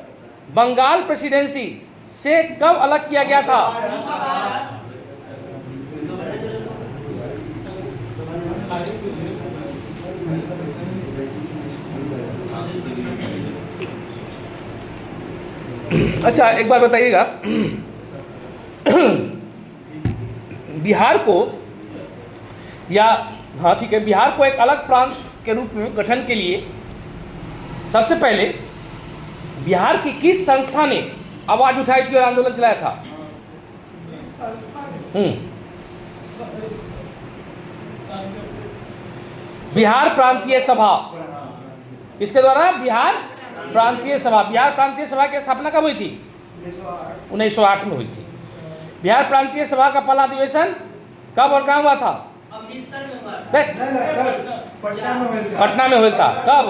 बंगाल प्रेसिडेंसी से कब अलग किया गया था? अच्छा, एक बार बताइएगा, बिहार को या हाँ ठीक है, बिहार को एक अलग प्रांत के रूप में गठन के लिए सबसे पहले बिहार की किस संस्था ने आवाज उठाई थी और आंदोलन चलाया था? बिहार प्रांतीय सभा। इसके द्वारा बिहार प्रांतीय सभा। बिहार प्रांतीय सभा की स्थापना कब हुई थी? 1908 में हुई थी। बिहार प्रांतीय सभा का पहला अधिवेशन कब और कहाँ हुआ था? पटना में हुआ था। कब?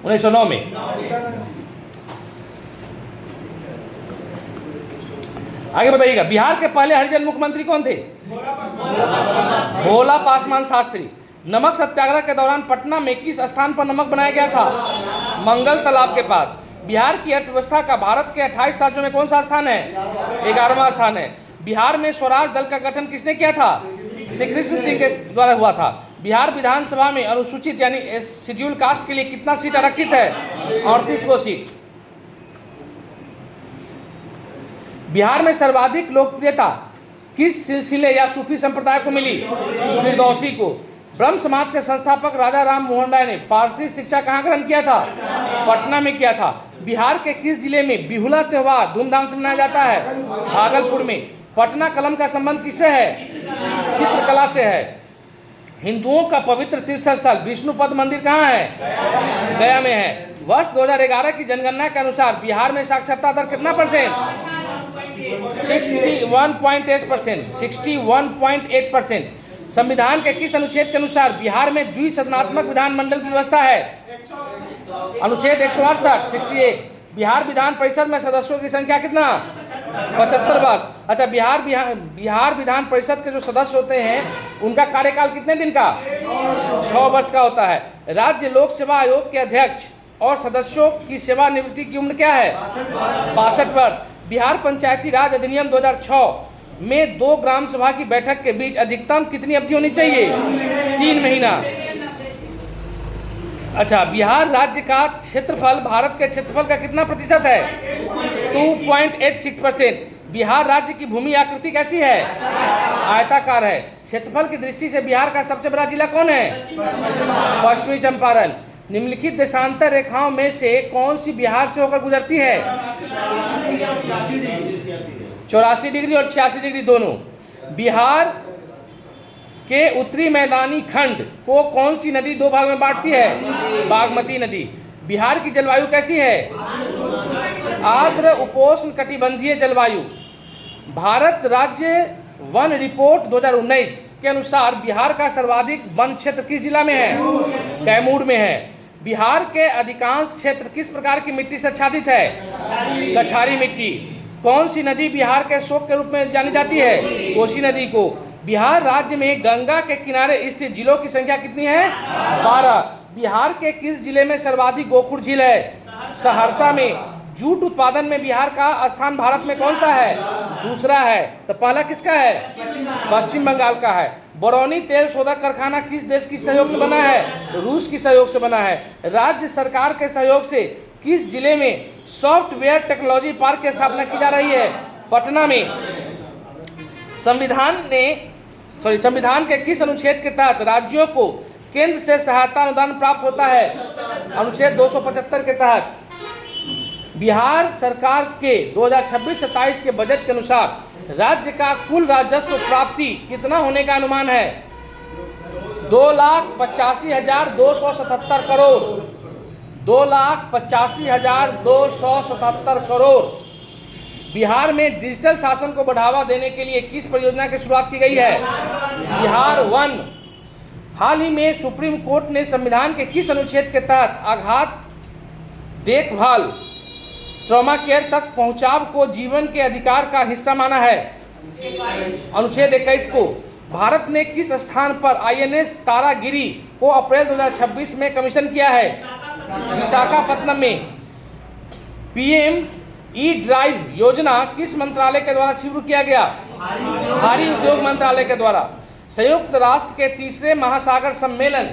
1909 में। आगे बताइएगा, बिहार के पहले हरिजन मुख्यमंत्री कौन थे? भोला पासवान शास्त्री। नमक सत्याग्रह के दौरान पटना में किस स्थान पर नमक बनाया गया था? मंगल तालाब के पास। बिहार की अर्थव्यवस्था का भारत के 28 राज्यों में कौन सा स्थान है? 11वां स्थान है। बिहार में स्वराज दल का गठन किसने किया था? श्री कृष्ण सिंह के द्वारा हुआ था। बिहार विधानसभा में अनुसूचित यानी शेड्यूल कास्ट के लिए कितना सीट आरक्षित है? 38 सीट। बिहार में सर्वाधिक लोकप्रियता किस सिलसिले या सूफी संप्रदाय को मिली? फिरदौसी को। ब्रह्म समाज के संस्थापक राजा राम मोहन राय ने फारसी शिक्षा कहाँ ग्रहण किया था? पटना में किया था। बिहार के किस जिले में बिहुला त्योहार धूमधाम से मनाया जाता है? भागलपुर में। पटना कलम का संबंध किससे है? चित्रकला से है। हिंदुओं का पवित्र तीर्थ स्थल विष्णुपद मंदिर कहाँ है? गया में है। वर्ष 2011 की जनगणना के अनुसार बिहार में साक्षरता दर कितना %? 61.8%। 61.8%। संविधान के किस अनुच्छेद के अनुसार बिहार में द्विसदनात्मक विधानमंडल की व्यवस्था है? अनुच्छेद 168, 68। बिहार विधान परिषद में सदस्यों की संख्या कितना? 75 अच्छा, बिहार विधान परिषद के जो सदस्य होते हैं उनका कार्यकाल कितने दिन का? 6 वर्ष का होता है। राज्य लोक सेवा आयोग के अध्यक्ष और सदस्यों की सेवानिवृत्ति की उम्र क्या है? 62 वर्ष। बिहार पंचायती राज अधिनियम 2006 में 2 ग्राम सभा की बैठक के बीच अधिकतम कितनी अवधि होनी चाहिए? 3 महीना। अच्छा, बिहार राज्य का क्षेत्रफल भारत के क्षेत्रफल का कितना प्रतिशत है? 2.86%। बिहार राज्य की भूमि आकृति कैसी है? आयताकार है। क्षेत्रफल की दृष्टि से बिहार का सबसे बड़ा जिला कौन है? पश्चिमी चंपारण। निम्नलिखित देशांतर रेखाओं में से कौन सी बिहार से होकर गुजरती है? 84 डिग्री और 86 डिग्री दोनों। बिहार के उत्तरी मैदानी खंड को कौन सी नदी 2 भाग में बांटती है? बागमती नदी। बिहार की जलवायु कैसी है? आर्द्र उपोष्ण कटिबंधीय जलवायु। भारत राज्य वन रिपोर्ट 2019 के अनुसार बिहार का सर्वाधिक वन क्षेत्र किस जिला में है? कैमूर में है। बिहार के अधिकांश क्षेत्र किस प्रकार की मिट्टी से आच्छादित है? कछारी मिट्टी। कौन सी नदी बिहार के शोक के रूप में जानी जाती है? कोसी नदी को। बिहार राज्य में गंगा के किनारे स्थित जिलों की संख्या कितनी है? 12। बिहार के किस जिले में सर्वाधिक गोखुर झील है? सहरसा में। जूट उत्पादन में बिहार का स्थान भारत में कौन सा है? दूसरा है। तो पहला किसका है? पश्चिम बंगाल का है। बरौनी तेल शोधक कारखाना किस देश की सहयोग से बना है? रूस की सहयोग से बना है। राज्य सरकार के सहयोग से किस जिले में सॉफ्टवेयर टेक्नोलॉजी पार्क की स्थापना की जा रही है? पटना में। संविधान के किस अनुच्छेद के तहत राज्यों को केंद्र से सहायता अनुदान प्राप्त होता है? अनुच्छेद 275 के तहत। बिहार सरकार के 2026-27 के बजट के अनुसार राज्य का कुल राजस्व प्राप्ति कितना होने का अनुमान है? 2,85,277 करोड़। 2,85,277 करोड़। बिहार में डिजिटल शासन को बढ़ावा देने के लिए किस परियोजना की शुरुआत की गई है? बिहार वन। हाल ही में सुप्रीम कोर्ट ने संविधान के किस अनुच्छेद के तहत आघात देखभाल ट्रॉमा केयर तक पहुंचाव को जीवन के अधिकार का हिस्सा माना है? अनुच्छेद 21 को। भारत ने किस स्थान पर INS तारागिरी को अप्रैल 2026 में कमीशन किया है? विशाखापत्तनम में। PM-E-ड्राइव योजना किस मंत्रालय के द्वारा शुरू किया गया? भारी उद्योग मंत्रालय के द्वारा। संयुक्त राष्ट्र के 3रे महासागर सम्मेलन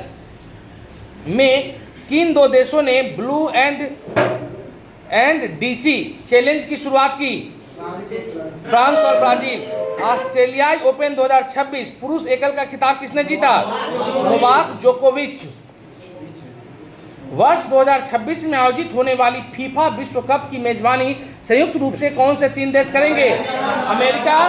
में किन 2 देशों ने ब्लू एंड DC चैलेंज की शुरुआत की? फ्रांस और ब्राजील। ऑस्ट्रेलियाई ओपन 2026 पुरुष एकल का खिताब किसने जीता? नोवाक जोकोविच। वर्ष 2026 में आयोजित होने वाली फीफा विश्व कप की मेजबानी संयुक्त रूप से कौन से 3 देश करेंगे? अमेरिका,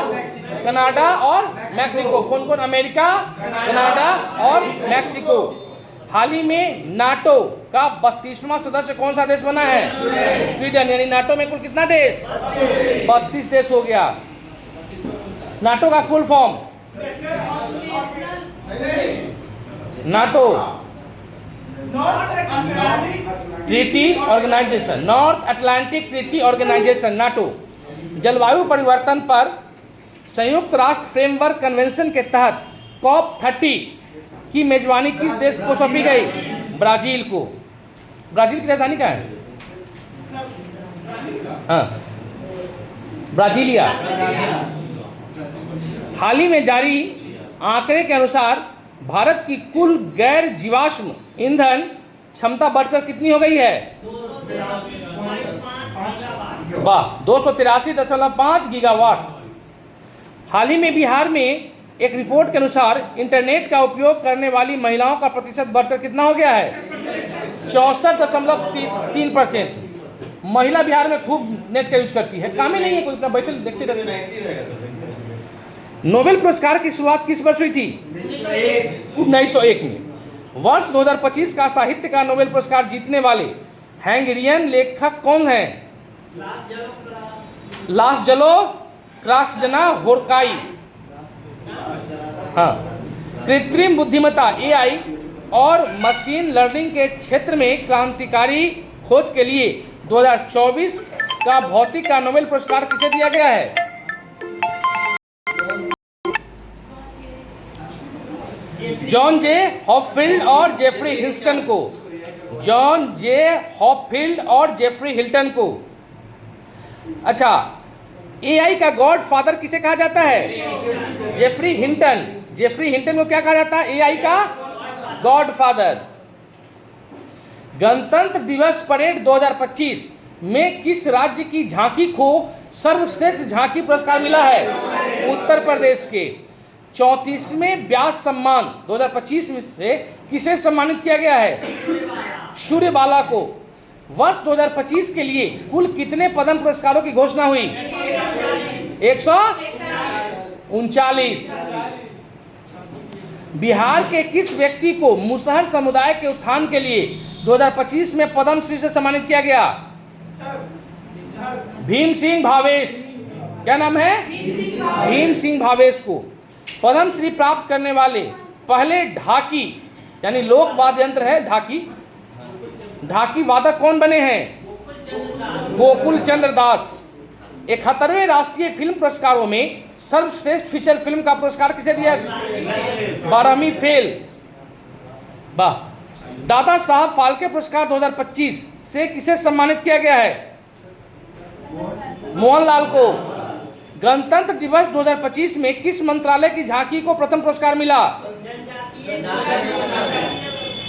कनाडा और मैक्सिको। कौन कौन? अमेरिका, कनाडा और मैक्सिको। हाल ही में नाटो का 32वां सदस्य कौन सा देश बना है? स्वीडन। यानी नाटो में कुल कितना देश? 32 देश हो गया। नाटो का full form? NATO treaty organisation, North Atlantic treaty organisation, NATO. जलवायु परिवर्तन पर संयुक्त राष्ट्र फ्रेमवर्क कन्वेंशन के तहत COP30 की मेजबानी किस देश को सौंपी गई? ब्राजील को। ब्राजील की राजधानी क्या है? हाँ, ब्राजीलिया। हाल ही में जारी आंकड़े के अनुसार भारत की कुल गैर जीवाश्म ईंधन क्षमता बढ़कर कितनी हो गई है? वाह, 283.5 गीगावाट। हाल ही में बिहार में एक रिपोर्ट के अनुसार इंटरनेट का उपयोग करने वाली महिलाओं का प्रतिशत बढ़कर कितना हो गया है? 64.3%। महिला बिहार में खूब नेट का यूज करती है, काम ही नहीं है कोई, अपना बैठे देखते रहते हैं। नोबेल पुरस्कार की शुरुआत किस वर्ष हुई थी? 1901 में। वर्ष 2025 का साहित्य का नोबेल पुरस्कार जीतने वाले हंगेरियन लेखक कौन हैं? लासलो क्रास्टजना होरकाई। हाँ, कृत्रिम बुद्धिमत्ता AI और मशीन लर्निंग के क्षेत्र में क्रांतिकारी खोज के लिए 2024 का भौतिक का नोबेल पुरस्कार किसे दिया गया है? जॉन जे हॉपफील्ड और जेफरी हिल्टन को। जॉन जे हॉपफील्ड और जेफरी हिल्टन को। अच्छा, AI का गॉड फादर किसे कहा जाता है? Jeffrey Hinton. जेफरी हिंटन को क्या कहा जाता है? AI का गॉड फादर। गणतंत्र दिवस परेड 2025 में किस राज्य की झांकी को सर्वश्रेष्ठ झांकी पुरस्कार मिला है? उत्तर प्रदेश के। 34वें व्यास सम्मान 2025 में से किसे सम्मानित किया गया है? सूर्यबाला को। वर्ष 2025 के लिए कुल कितने पद्म पुरस्कारों की घोषणा हुई? 139। बिहार के किस व्यक्ति को मुसहर समुदाय के उत्थान के लिए 2025 में पद्मश्री से सम्मानित किया गया? भीम सिंह भावेश। क्या नाम है? भीम सिंह भावेश को। पद्मश्री प्राप्त करने वाले पहले ढाकी, यानी लोक वाद्य यंत्र है ढाकी, ढाकी वादक कौन बने हैं? गोकुल चंद्र दास। 71वें राष्ट्रीय फिल्म पुरस्कारों में सर्वश्रेष्ठ फीचर फिल्म का पुरस्कार किसे दिया? 12वीं फेल। वाह। दादा साहब फाल्के पुरस्कार 2025 से किसे सम्मानित किया गया है? मोहनलाल को। गणतंत्र दिवस 2025 में किस मंत्रालय की झांकी को प्रथम पुरस्कार मिला?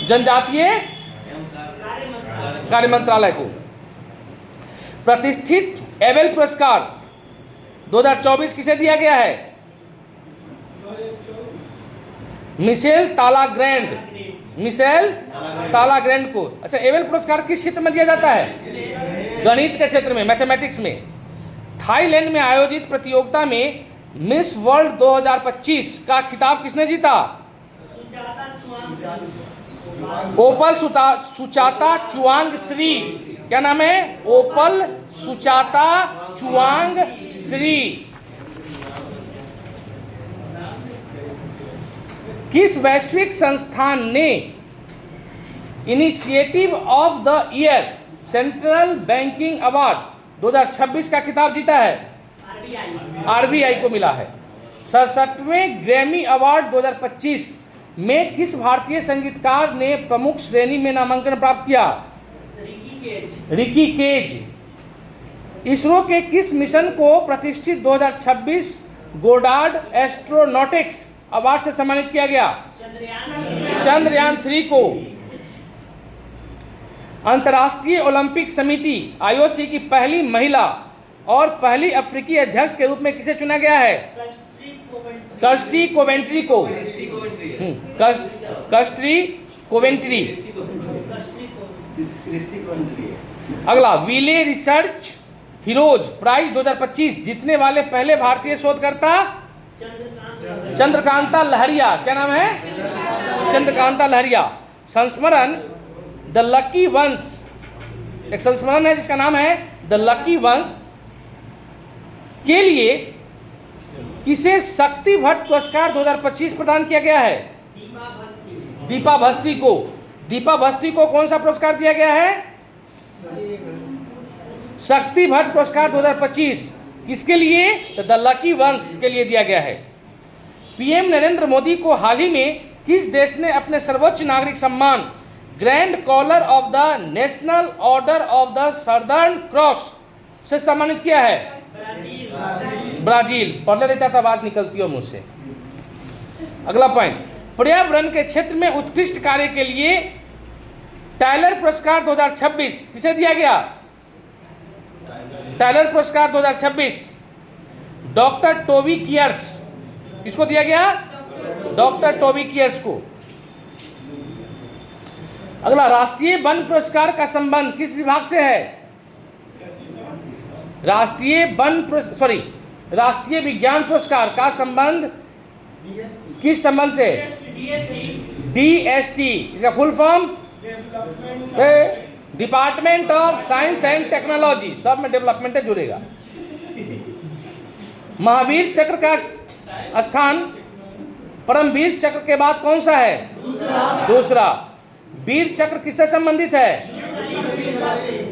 जनजातीय कार्य मंत्रालय को। प्रतिष्ठित एबेल पुरस्कार 2024 किसे दिया गया है? मिशेल तालाग्रैंड। मिशेल तालाग्रैंड को। अच्छा, एबेल पुरस्कार किस क्षेत्र में दिया जाता है? गणित के क्षेत्र में, मैथमेटिक्स में। थाईलैंड में आयोजित प्रतियोगिता में मिस वर्ल्ड 2025 का खिताब किसने जीता? ओपल सुचाता चुआंग श्री। क्या नाम है? ओपल सुचाता चुआंग श्री। किस वैश्विक संस्थान ने initiative of the year central banking award 2026 का खिताब जीता है? RBI को मिला है। 67वें ग्रैमी अवार्ड 2025 में किस भारतीय संगीतकार ने प्रमुख श्रेणी में नामांकन प्राप्त किया? Ricky cage. इसरो के किस मिशन को प्रतिष्ठित 2026 गोडार्ड एस्ट्रोनॉटिक्स अवार्ड से सम्मानित किया गया? चंद्रयान 3 को। अंतर्राष्ट्रीय ओलंपिक समिति IOC की पहली महिला और पहली अफ्रीकी अध्यक्ष के रूप में किसे चुना गया है? कर्स्टी कोवेंट्री को। Kirsty Coventry. अगला, विले रिसर्च हीरोज प्राइज 2025 जीतने वाले पहले भारतीय शोधकर्ता? चंद्रकांता लहरिया। क्या नाम है? चंद्रकांता लहरिया। संस्मरण द लकी वंश, एक संस्मरण है जिसका नाम है द लकी वंश के लिए किसे शक्ति भट्ट पुरस्कार 2025 प्रदान किया गया है? दीपा भस्ती को। दीपा भस्ती को कौन सा पुरस्कार दिया गया है? शक्ति भट्ट पुरस्कार 2025 किसके लिए? तो द लकी वंस के लिए दिया गया है। पीएम नरेंद्र मोदी को हाल ही में किस देश ने अपने सर्वोच्च नागरिक सम्मान grand collar of the national order of the southern cross से सम्मानित किया है? ब्राजील। पढ़ लेता था, बात निकलती हो मुझसे। अगला पॉइंट, पर्यावरण के क्षेत्र में उत्कृष्ट कार्य के लिए टाइलर पुरस्कार 2026 किसे दिया गया? टाइलर पुरस्कार 2026 डॉक्टर टोबी कियर्स। किसको दिया गया? डॉक्टर टोबी कियर्स को। अगला, राष्ट्रीय वन पुरस्कार का संबंध किस विभाग से है? राष्ट्रीय विज्ञान पुरस्कार का संबंध किस संबंध से? DST। इसका full form department of science and technology, सब में डेवलपमेंट जुड़ेगा। महावीर चक्र का स्थान परमवीर चक्र के बाद कौन सा है? दूसरा। वीर चक्र किससे संबंधित है?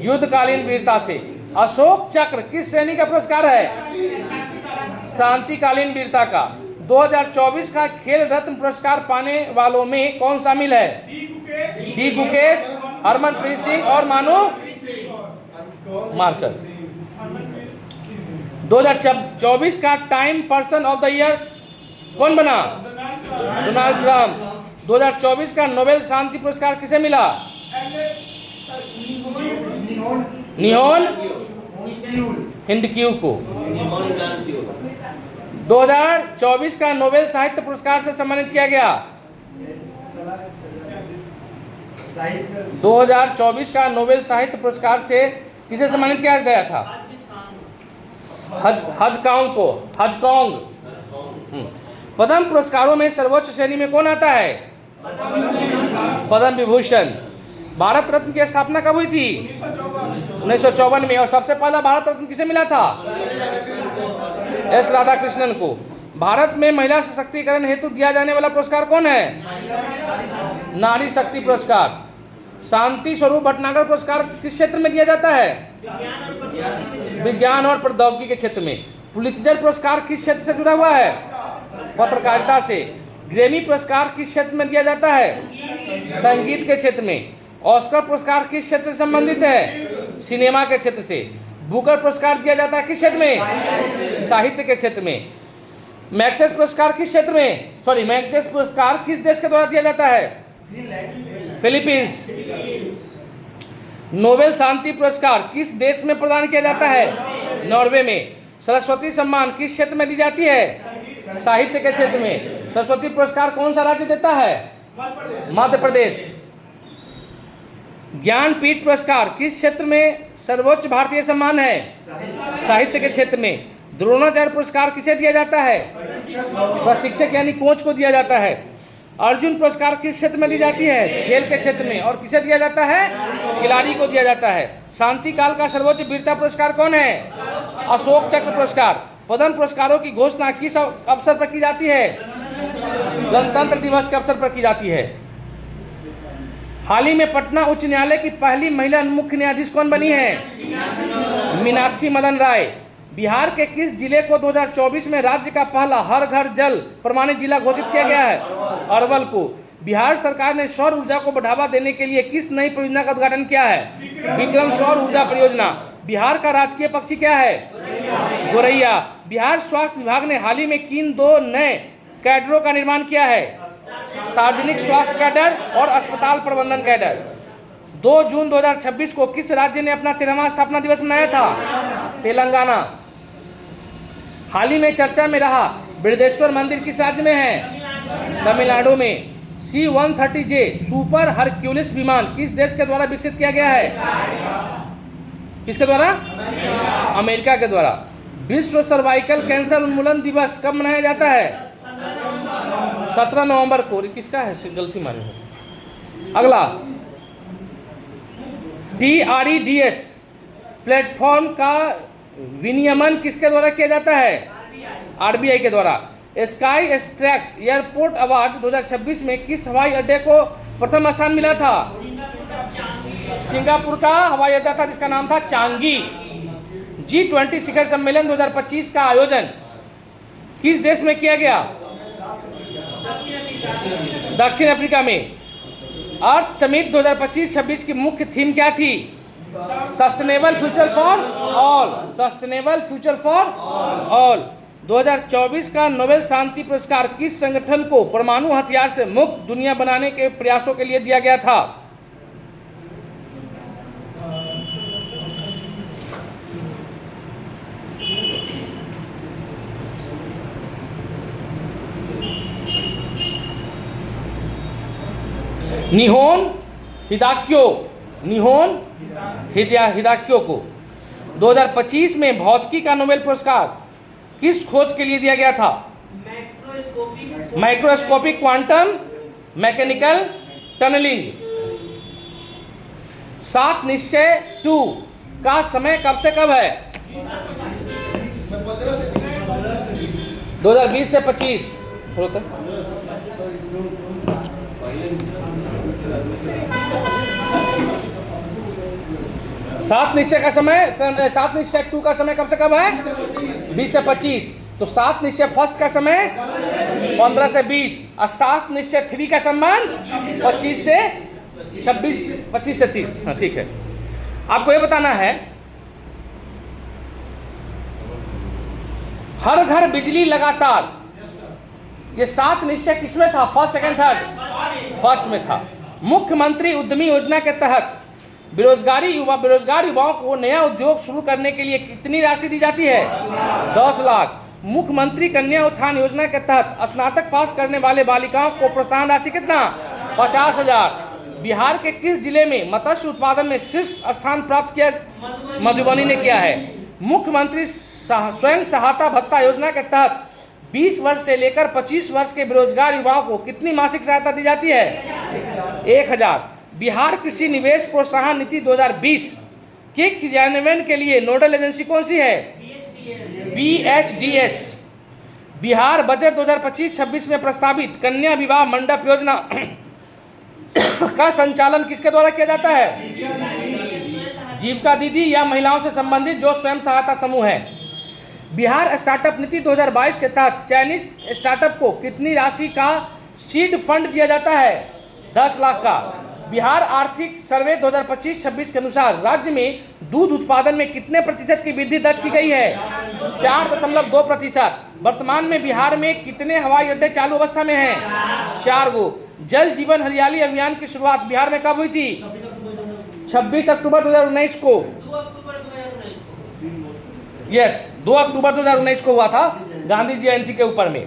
युद्धकालीन वीरता से। अशोक चक्र किस श्रेणी का पुरस्कार है? शांतिकालीन वीरता का। 2024 का खेल रत्न पुरस्कार पाने वालों में कौन शामिल है? डी गुकेश, हरमनप्रीत सिंह और मानो मार्कर। 2024 का time person of the year कौन बना? Donald Trump. 2024 का नोबेल शांति पुरस्कार किसे मिला? निहोन हिंडक्यू को। 2024 का नोबेल साहित्य पुरस्कार से सम्मानित किया गया? 2024 का नोबेल साहित्य पुरस्कार से किसे सम्मानित किया गया था? हजकांग को। हजकांग। पद्म पुरस्कारों में सर्वोच्च श्रेणी में कौन आता है? पद्म विभूषण। भारत रत्न की स्थापना कब हुई थी? 1954 में। और सबसे पहला भारत रत्न किसे मिला था? एस राधाकृष्णन को। भारत में महिला सशक्तिकरण हेतु दिया जाने वाला पुरस्कार कौन है? नारी शक्ति पुरस्कार। शांति स्वरूप भटनागर पुरस्कार किस क्षेत्र में दिया जाता है? विज्ञान और प्रौद्योगिकी के क्षेत्र में। पुलित्जर पुरस्कार किस क्षेत्र से जुड़ा हुआ है? पत्रकारिता से। ग्रैमी पुरस्कार किस क्षेत्र में दिया जाता है? संगीत के क्षेत्र में। ऑस्कर पुरस्कार किस क्षेत्र से संबंधित है? सिनेमा के क्षेत्र से। बुकर पुरस्कार दिया जाता है किस क्षेत्र में? साहित्य के क्षेत्र में। मैग्सेस पुरस्कार किस क्षेत्र में? मैग्सेस पुरस्कार किस देश के द्वारा दिया जाता है? फिलीपींस। नोबेल शांति पुरस्कार किस देश में प्रदान किया जाता है? नॉर्वे में। सरस्वती सम्मान किस क्षेत्र में दी जाती है? साहित्य के क्षेत्र में। सरस्वती पुरस्कार कौन सा राज्य देता है? मध्य प्रदेश। ज्ञानपीठ पुरस्कार किस क्षेत्र में सर्वोच्च भारतीय सम्मान है? साहित्य के क्षेत्र में। द्रोणाचार्य पुरस्कार किसे दिया जाता है? प्रशिक्षक यानी कोच को दिया जाता है। अर्जुन पुरस्कार किस क्षेत्र में दी जाती है? खेल के क्षेत्र में। और किसे दिया जाता है? खिलाड़ी को दिया जाता है। शांति काल का सर्वोच्च वीरता पुरस्कार कौन है? अशोक चक्र पुरस्कार। पद्म पुरस्कारों की घोषणा किस अवसर पर की जाती है? गणतंत्र दिवस के अवसर पर की जाती है। हाल ही में पटना उच्च न्यायालय की पहली महिला मुख्य न्यायाधीश कौन बनी है? मीनाक्षी मदन राय। बिहार के किस जिले को 2024 में राज्य का पहला हर घर जल प्रमाणित जिला घोषित किया गया है? अरवल को। बिहार सरकार ने सौर ऊर्जा को बढ़ावा देने के लिए किस नई परियोजना का उद्घाटन किया है? विक्रम सौर ऊर्जा परियोजना। बिहार का राजकीय पक्षी क्या है? गोरैया। बिहार स्वास्थ्य विभाग ने हाल ही में किन 2 नए कैडरों का निर्माण किया है? सार्वजनिक स्वास्थ्य कैडर और अस्पताल प्रबंधन कैडर। 2 जून 2026 को किस राज्य ने अपना 13वां स्थापना दिवस मनाया था? तेलंगाना। हाल ही में चर्चा में रहा बृहदेश्वर मंदिर किस राज्य में है? तमिलनाडु में। C-130J सुपर हरक्यूलिस विमान किस देश के द्वारा विकसित किया गया है? किसके द्वारा? अमेरिका के द्वारा। विश्व सर्वाइकल कैंसर उन्मूलन दिवस कब मनाया जाता है? 17 नवंबर को। किसका है? गलती मारी है। अगला, TREDS प्लेटफॉर्म का विनियमन किसके द्वारा किया जाता है? RBI के द्वारा। स्काई ट्रैक्स एयरपोर्ट अवार्ड 2026 में किस हवाई अड्डे को प्रथम स्थान मिला था? सिंगापुर का हवाई अड्डा था जिसका नाम था चांगी। G20 शिखर सम्मेलन 2025 का आयोजन किस देश में किया गया? दक्षिण अफ्रीका में। अर्थ समिट 2025-26 की मुख्य थीम क्या थी? Sustainable future for all. Sustainable future for all. 2024 का नोबेल शांति पुरस्कार किस संगठन को परमाणु हथियार से मुक्त दुनिया बनाने के प्रयासों के लिए दिया गया था? निहोन हिदाक्यो। निहोन हिदाक्यो को। 2025 में भौतिकी का नोबेल पुरस्कार किस खोज के लिए दिया गया था? Microscopic quantum mechanical tunnelling. 7 निश्चय 2 का समय कब से कब है? 2020 से 25। 7 निश्चय का समय 7 निश्चय 2 का समय कब से कब है? 20 से 25। तो 7 निश्चय फर्स्ट का समय 15 से 20 और 7 निश्चय 3 का संबंध 25 से 26, 25 से 30। हाँ ठीक है। आपको ये बताना है हर घर बिजली लगातार, ये 7 निश्चय किसमें था? First, second, third? फर्स्ट में था। मुख्यमंत्री उद्यमी योजना के तहत बेरोजगार युवाओं को नया उद्योग शुरू करने के लिए कितनी राशि दी जाती है? 10 लाख। मुख्यमंत्री कन्या उत्थान योजना के तहत स्नातक पास करने वाले बालिकाओं को प्रोत्साहन राशि कितना? 50,000। बिहार के किस जिले में मत्स्य उत्पादन में शीर्ष स्थान प्राप्त किया? मधुबनी ने किया है। मुख्यमंत्री स्वयं सहायता भत्ता योजना के तहत 20 वर्ष से लेकर 25 वर्ष के बेरोजगार युवाओं को कितनी मासिक सहायता दी जाती है? 1,000। बिहार कृषि निवेश प्रोत्साहन नीति 2020 के क्रियान्वयन के लिए नोडल एजेंसी कौन सी है? BHDS। बिहार बजट 2025-26 में प्रस्तावित कन्या विवाह मंडप योजना का संचालन किसके द्वारा किया जाता है? जीविका दीदी या महिलाओं से संबंधित जो स्वयं सहायता समूह है। बिहार स्टार्टअप नीति 2022 के तहत चयनित स्टार्टअप को कितनी राशि का सीड फंड दिया जाता है? 10 लाख का। बिहार आर्थिक सर्वे 2025-26 के अनुसार राज्य में दूध उत्पादन में कितने प्रतिशत की वृद्धि दर्ज की गई है? 4.2%। वर्तमान में बिहार में कितने हवाई अड्डे चालू अवस्था में हैं? 4 गो। जल जीवन हरियाली अभियान की शुरुआत बिहार में कब हुई थी? 26 अक्टूबर 2019 को। यस, 2 अक्टूबर 2019 को हुआ था, गांधी जयंती के ऊपर में।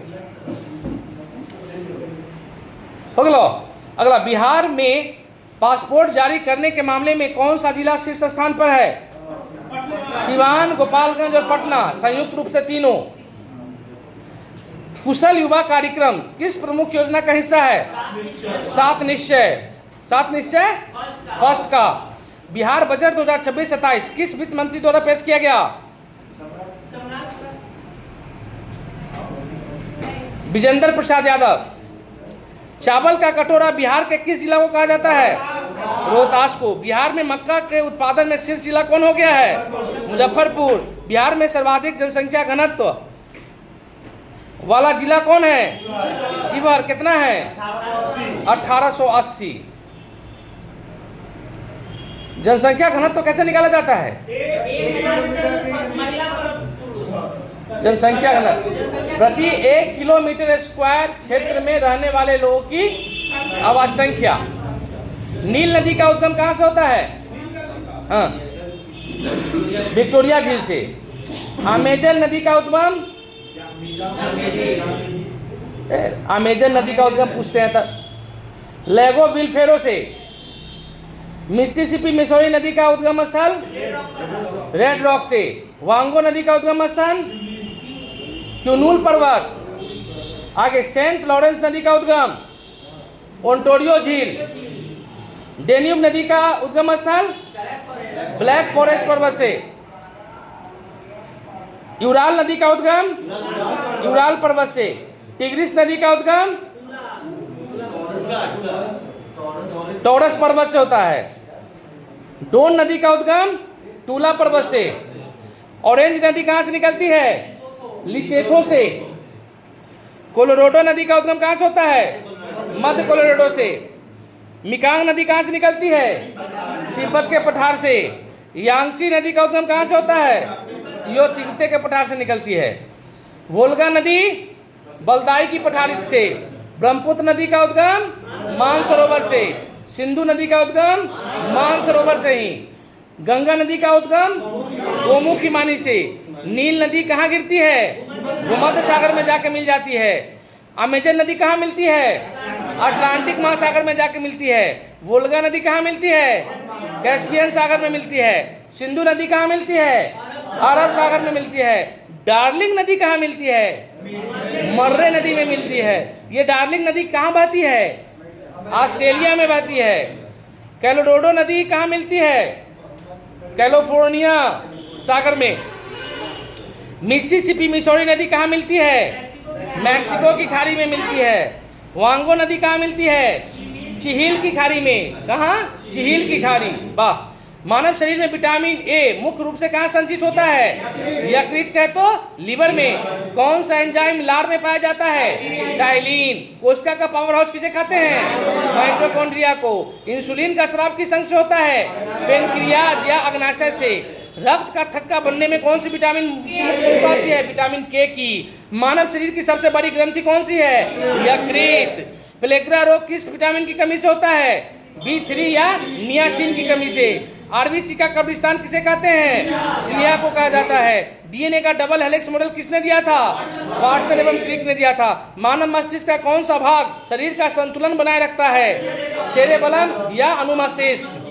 अगला, बिहार में पासपोर्ट जारी करने के मामले में कौन सा जिला शीर्ष स्थान पर है? सिवान, गोपालगंज और पटना, संयुक्त रूप से तीनों। कुशल युवा कार्यक्रम किस प्रमुख योजना का हिस्सा है? 7 निश्चय। 7 निश्चय फर्स्ट का। बिहार बजट 2026-27 किस वित्त मंत्री द्वारा पेश किया गया? विजेंद्र प्रसाद यादव। चावल का कटोरा बिहार के किस जिला को कहा जाता है? रोहतास को। बिहार में मक्का के उत्पादन में शीर्ष जिला कौन हो गया है? मुजफ्फरपुर। बिहार में सर्वाधिक जनसंख्या घनत्व वाला जिला कौन है? शिवहर। कितना है? 1880। जनसंख्या घनत्व कैसे निकाला जाता है? जनसंख्या घनत्व प्रति 1 किलोमीटर स्क्वायर क्षेत्र में रहने वाले लोगों की आबादी संख्या। नील नदी का उद्गम कहाँ से होता है? हाँ, विक्टोरिया झील से। अमेजन नदी का उद्गम? अमेजन नदी का उद्गम पूछते हैं तो लेगो विलफेरो से। मिसिसिपी मिसौरी नदी का उद्गम स्थल? रेड रॉक से। वांगो नदी का उद्गम स्थान? क्यूनूल पर्वत। आगे, सेंट लॉरेंस नदी का उद्गम? ओंटारियो झील। डेन्यूब नदी का उद्गम स्थल? ब्लैक फॉरेस्ट पर्वत से। यूराल नदी का उद्गम? यूराल पर्वत से। टिग्रिस नदी का उद्गम? टॉरस पर्वत से होता है। डोन नदी का उद्गम? टूला पर्वत से। ऑरेंज नदी कहाँ से निकलती है? लिसेथो से। कोलोराडो नदी का उद्गम कहाँ से होता है? मध्य कोलोराडो से। मिकांग नदी कहाँ से निकलती है? तिब्बत के पठार से। यांगसी नदी का उद्गम कहाँ से होता है? यो तिब्बत के पठार से निकलती है। वोल्गा नदी बलदाई की पठार से। ब्रह्मपुत्र नदी का उद्गम मानसरोवर से। सिंधु नदी का उद्गम मानसरोवर से ही। गंगा नदी का उद्गम गोमुख हिमानी से। नील नदी कहाँ गिरती है? भूमध्य सागर में जाके मिल जाती है। अमेजन नदी कहाँ मिलती है? अटलांटिक महासागर में जाके मिलती है। वोल्गा नदी कहाँ मिलती है? कैस्पियन सागर में मिलती है। सिंधु नदी कहाँ मिलती है? अरब सागर में मिलती है। डार्लिंग नदी कहाँ मिलती है? मर्रे नदी में मिलती है। ये डार्लिंग नदी कहाँ बहती है? ऑस्ट्रेलिया में बहती है। कोलोराडो नदी कहाँ मिलती है? कैलिफोर्निया सागर में। मिसिसिपी मिसौरी नदी कहाँ मिलती है? मैक्सिको की खाड़ी में मिलती है। वांगो नदी कहाँ मिलती है? चिहिल की खाड़ी में। कहाँ? चिहिल की खाड़ी। वाह। मानव शरीर में विटामिन ए मुख्य रूप से कहाँ संचित होता है? यकृत कहे तो लीवर में। कौन सा एंजाइम लार में पाया जाता है? टाइलिन। कोशिका का पावर हाउस किसे कहते हैं? माइटोकॉन्ड्रिया को। इंसुलिन का स्राव किस अंग से होता है? पेनक्रियाज या अग्नाशय से। रक्त का थक्का बनने में कौन सी विटामिन आती है? विटामिन के की। मानव शरीर की सबसे बड़ी ग्रंथि कौन सी है? यकृत। प्लेग्रा रोग किस विटामिन की कमी से होता है? B3 या नियासिन की कमी से। आरबीसी का कब्रिस्तान किसे कहते हैं? इलिया को कहा जाता है। डीएनए का डबल हेलिक्स मॉडल किसने दिया था? वाटसन एवं क्रिक ने दिया था। मानव मस्तिष्क का कौन सा भाग शरीर का संतुलन बनाए रखता है? सेरेबेलम या अनुमस्तिष्क।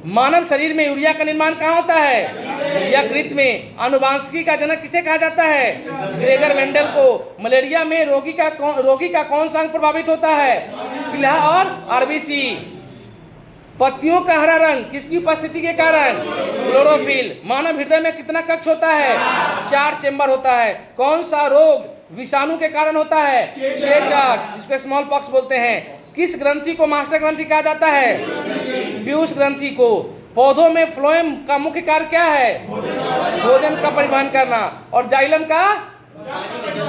मानव शरीर में यूरिया का निर्माण कहाँ होता है? यकृत में। आनुवांशिकी का जनक किसे कहा जाता है? ग्रेगर मेंडल को। मलेरिया में रोगी का कौन सा अंग प्रभावित होता है? फिल्हा और आरबीसी। पत्तियों का हरा रंग किसकी उपस्थिति के कारण? क्लोरोफिल। मानव हृदय में कितना कक्ष होता है? 4 चेंबर होता है। कौन सा रोग विषाणु के कारण होता है? चेचक, जिसको स्मॉल पॉक्स बोलते हैं। किस ग्रंथि को मास्टर ग्रंथि कहा जाता है? पीयूष ग्रंथि को। पौधों में फ्लोएम का मुख्य कार्य क्या है? भोजन का परिवहन करना। और जाइलम का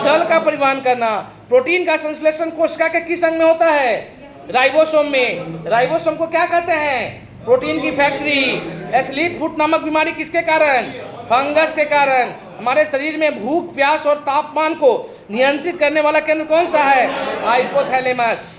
जल का परिवहन करना। प्रोटीन का संश्लेषण कोशिका के किस अंग में होता है? राइबोसोम में। राइबोसोम को क्या कहते हैं? प्रोटीन की फैक्ट्री। एथलीट फुट नामक बीमारी किसके कारण? फंगस के कारण। हमारे शरीर में भूख, प्यास और तापमान को नियंत्रित करने वाला केंद्र कौन सा है? हाइपोथैलेमस।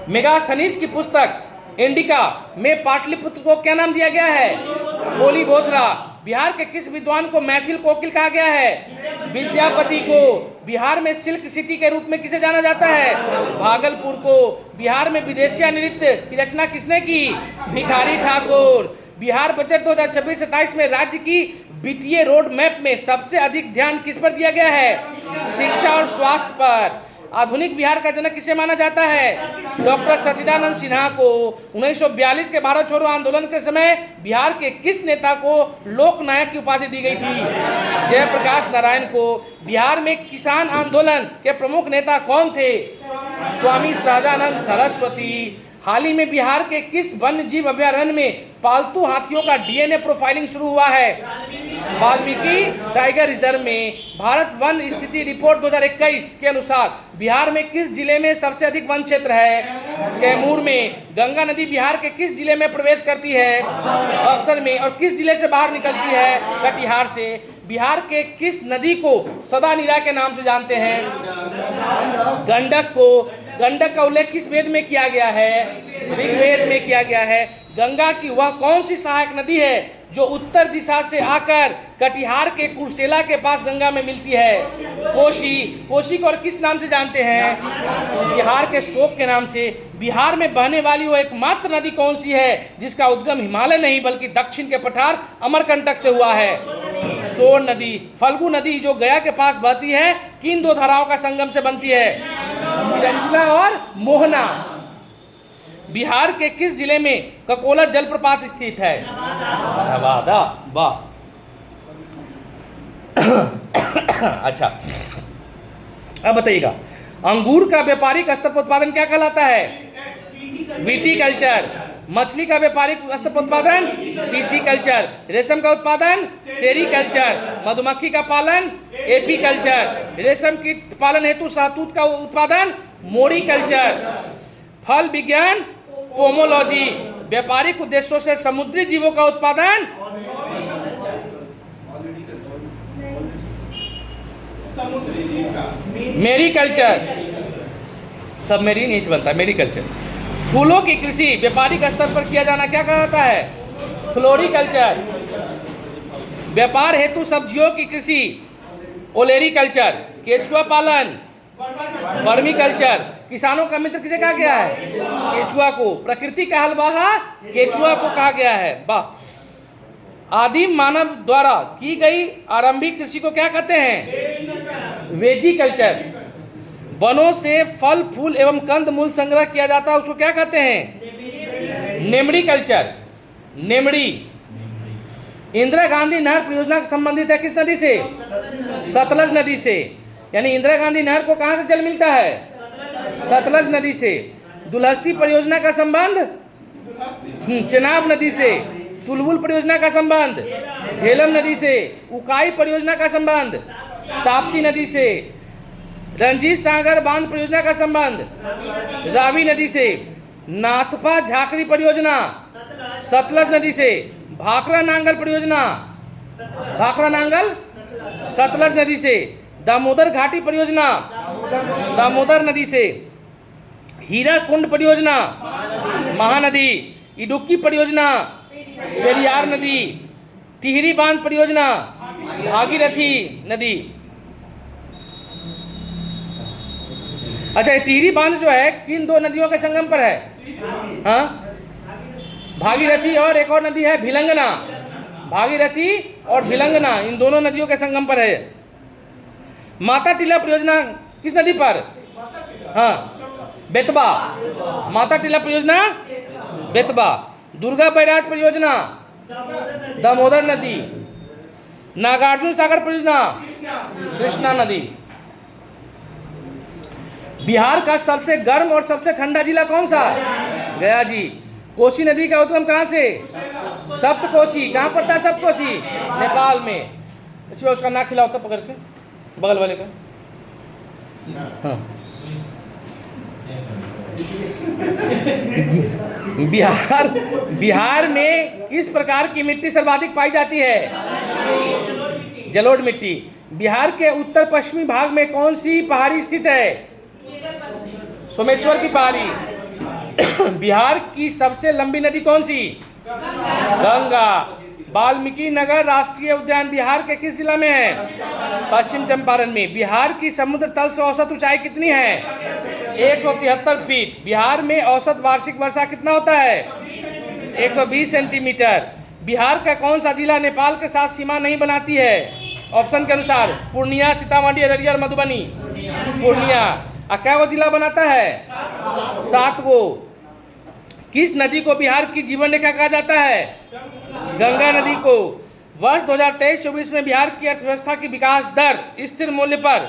मेगास्थनीज की पुस्तक इंडिका में पाटलिपुत्र को क्या नाम दिया गया है? पोलीबोथरा। बिहार के किस विद्वान को मैथिल कोकिल कहा गया है? विद्यापति को। बिहार में सिल्क सिटी के रूप में किसे जाना जाता है? भागलपुर को। बिहार में विदेशिया नृत्य की रचना किसने की? भिखारी ठाकुर। बिहार बजट 2026-27 में राज्य की वित्तीय रोड मैप में सबसे अधिक ध्यान किस पर दिया गया है? शिक्षा और स्वास्थ्य पर। आधुनिक बिहार का जनक किसे माना जाता है? डॉक्टर सच्चिदानंद सिन्हा को। 1942 के भारत छोड़ो आंदोलन के समय बिहार के किस नेता को लोक नायक की उपाधि दी गई थी? जयप्रकाश नारायण को। बिहार में किसान आंदोलन के प्रमुख नेता कौन थे? स्वामी सहजानंद सरस्वती। हाल ही में बिहार के किस वन्य जीव अभयारण्य में पालतू हाथियों का डीएनए प्रोफाइलिंग शुरू हुआ है? वाल्मीकि टाइगर रिजर्व में। भारत वन स्थिति रिपोर्ट 2021 के अनुसार बिहार में किस जिले में सबसे अधिक वन क्षेत्र है? कैमूर में। गंगा नदी बिहार के किस जिले में प्रवेश करती है? बक्सर में। और किस जिले से बाहर निकलती है? कटिहार से। बिहार के किस नदी को सदा नीरा के नाम से जानते हैं? गंडक को। गंडक का उल्लेख किस वेद में किया गया है? ऋग्वेद में किया गया है। गंगा की वह कौन सी सहायक नदी है जो उत्तर दिशा से आकर कटिहार के कुर्सेला के पास गंगा में मिलती है? कोशी। कोशी को और किस नाम से जानते हैं? बिहार के शोक के नाम से। बिहार में बहने वाली वो एकमात्र नदी कौन सी है जिसका उद्गम हिमालय नहीं बल्कि दक्षिण के पठार अमरकंटक से हुआ है? सोन नदी। फल्गु नदी जो गया के पास बहती है किन दो धाराओं का संगम से बनती है? निरंजना और मोहना। बिहार के किस जिले में ककोला जलप्रपात स्थित है? वाह। अच्छा, अब बताइएगा, अंगूर का व्यापारिक स्तर पर उत्पादन क्या कहलाता है? विटीकल्चर। मछली का व्यापारिक स्तर पर उत्पादन पीसीकल्चर, रेशम का उत्पादन सेरीकल्चर, मधुमक्खी का पालन एपीकल्चर, रेशम कीट पालन हेतु शहतूत का उत्पादन मोरीकल्चर, फल विज्ञान पोमोलॉजी, व्यापारिक उद्देश्यों से समुद्री जीवों का उत्पादन मेरीकल्चर, सबमेरीन नीच बनता है मेरीकल्चर। फूलों की कृषि व्यापारिक स्तर पर किया जाना क्या कहलाता है? फ्लोरिकल्चर। व्यापार हेतु सब्जियों की कृषि ओलेरीकल्चर। केचुआ पालन वर्मीकल्चर। किसानों का मित्र किसे कहा गया है? केचुआ को। प्रकृति का हलवाहा केचुआ को कहा गया है। वाह। आदिम मानव द्वारा की गई आरंभिक कृषि को क्या कहते हैं? वेजिकल्चर। वनों से फल फूल एवं कंद मूल संग्रह किया जाता है, उसको क्या कहते हैं? नेमड़ी कल्चर। नेमड़ी। इंदिरा गांधी नहर परियोजना संबंधित है किस नदी से? सतलज नदी से। यानी इंदिरा गांधी नहर को कहां से जल मिलता है? सतलज नदी से। दुलहस्ती परियोजना का संबंध चेनाब नदी से। तुलबुल परियोजना का संबंध झेलम नदी से। उकाई परियोजना का संबंध ताप्ती नदी से। रंजीत सागर बांध परियोजना का संबंध रावी नदी से। नाथपा झाकड़ी परियोजना सतलज नदी से। भाखड़ा नांगल परियोजना भाखड़ा नांगल सतलज नदी से। दामोदर घाटी परियोजना दामोदर नदी से। हीरा कुंड परियोजना महानदी। इडुक्की परियोजना पेरियार नदी। टिहरी बांध परियोजना भागीरथी नदी। अच्छा, ये टिहरी बांध जो है किन दो नदियों के संगम पर है? हाँ, भागीरथी और एक और नदी है भिलंगना। भागीरथी और भिलंगना इन दोनों नदियों के संगम पर है। माता टीला परियोजना किस नदी पर? हाँ, बेतबा। माता टीला परियोजना बेतबा। दुर्गा बैराज परियोजना दामोदर नदी। नागार्जुन सागर परियोजना कृष्णा नदी। बिहार का सबसे गर्म और सबसे ठंडा जिला कौन सा? गया जी। कोसी नदी का उद्गम कहाँ से? सप्तकोशी। कहाँ पड़ता है सप्तकोशी? नेपाल में। इसमें उसका नाक खिलाओ तब पकड़ के बगल वाले का। हाँ। बिहार में किस प्रकार की मिट्टी सर्वाधिक पाई जाती है? जलोढ़ मिट्टी। बिहार के उत्तर पश्चिमी भाग में कौन सी पहाड़ी स्थित है? सोमेश्वर की पहाड़ी। बिहार की सबसे लंबी नदी कौन सी? गंगा। वाल्मीकि नगर राष्ट्रीय उद्यान बिहार के किस जिला में है? पश्चिम चंपारण में। बिहार की समुद्र तल से औसत ऊंचाई कितनी है? 173 फीट। बिहार में औसत वार्षिक वर्षा कितना होता है? 120 सेंटीमीटर। बिहार का कौन सा जिला नेपाल के साथ सीमा नहीं बनाती है? ऑप्शन के अनुसार पूर्णिया, सीतामढ़ी, अररिया और मधुबनी। पूर्णिया। क्या वो जिला बनाता है? 7 गो। किस नदी को बिहार की जीवन रेखा कहा जाता है? गंगा नदी को। वर्ष 2023-24 में बिहार की अर्थव्यवस्था की विकास दर स्थिर मूल्य पर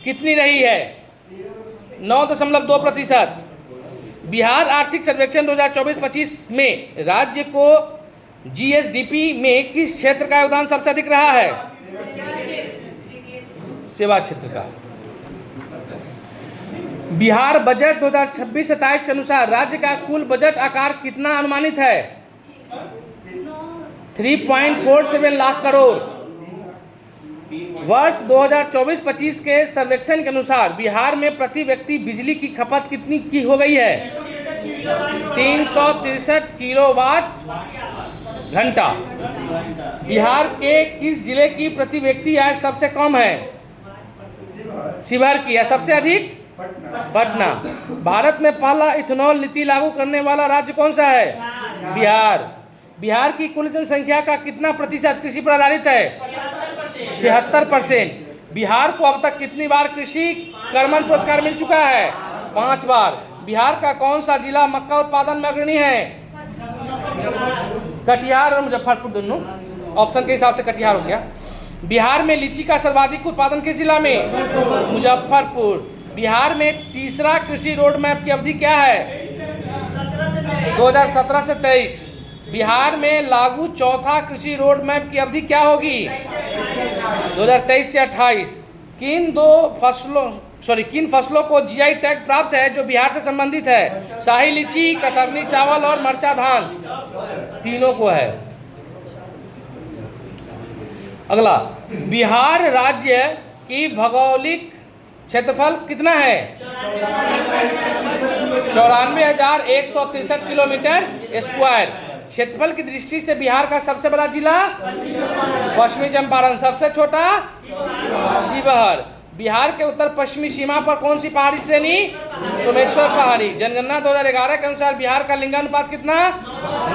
कितनी रही है? 9.2%। बिहार आर्थिक सर्वेक्षण 2024-25 में राज्य को जीएसडीपी में किस क्षेत्र का योगदान सबसे अधिक रहा है? सेवा क्षेत्र का। बिहार बजट 2026-27 के अनुसार राज्य का कुल बजट आकार कितना अनुमानित है? 3.47 लाख करोड़। वर्ष 2024-25 के सर्वेक्षण के अनुसार बिहार में प्रति व्यक्ति बिजली की खपत कितनी की हो गई है? 363 किलोवाट घंटा। बिहार के किस जिले की प्रति व्यक्ति आय सबसे कम है? शिवहर की। है सबसे अधिक? पटना। भारत में पहला इथेनॉल नीति लागू करने वाला राज्य कौन सा है? बिहार। बिहार की कुल जनसंख्या का कितना प्रतिशत कृषि पर आधारित है? 76%। बिहार को अब तक कितनी बार कृषि कर्मण पुरस्कार मिल चुका है? 5 बार। बिहार का कौन सा जिला मक्का उत्पादन में अग्रणी है? कटिहार और मुजफ्फरपुर दोनों। ऑप्शन के हिसाब से कटिहार हो गया। बिहार में लीची का सर्वाधिक उत्पादन किस जिला में? मुजफ्फरपुर। बिहार में तीसरा कृषि रोड मैप की अवधि क्या है? 2017 से 23 बिहार में लागू चौथा कृषि रोड मैप की अवधि क्या होगी? 2023 से 28 किन फसलों को जीआई टैग प्राप्त है जो बिहार से संबंधित है? शाही लीची, कतरनी चावल और मरचा धान, तीनों को है। अगला, बिहार राज्य की भौगोलिक क्षेत्रफल कितना है? 94,163 किलोमीटर स्क्वायर। क्षेत्रफल की दृष्टि से बिहार का सबसे बड़ा जिला पश्चिमी चंपारण, सबसे छोटा शिवहर। बिहार के उत्तर पश्चिमी सीमा पर कौन सी पहाड़ी श्रेणी? सोमेश्वर पहाड़ी। जनगणना 2011 के अनुसार बिहार का लिंगानुपात कितना?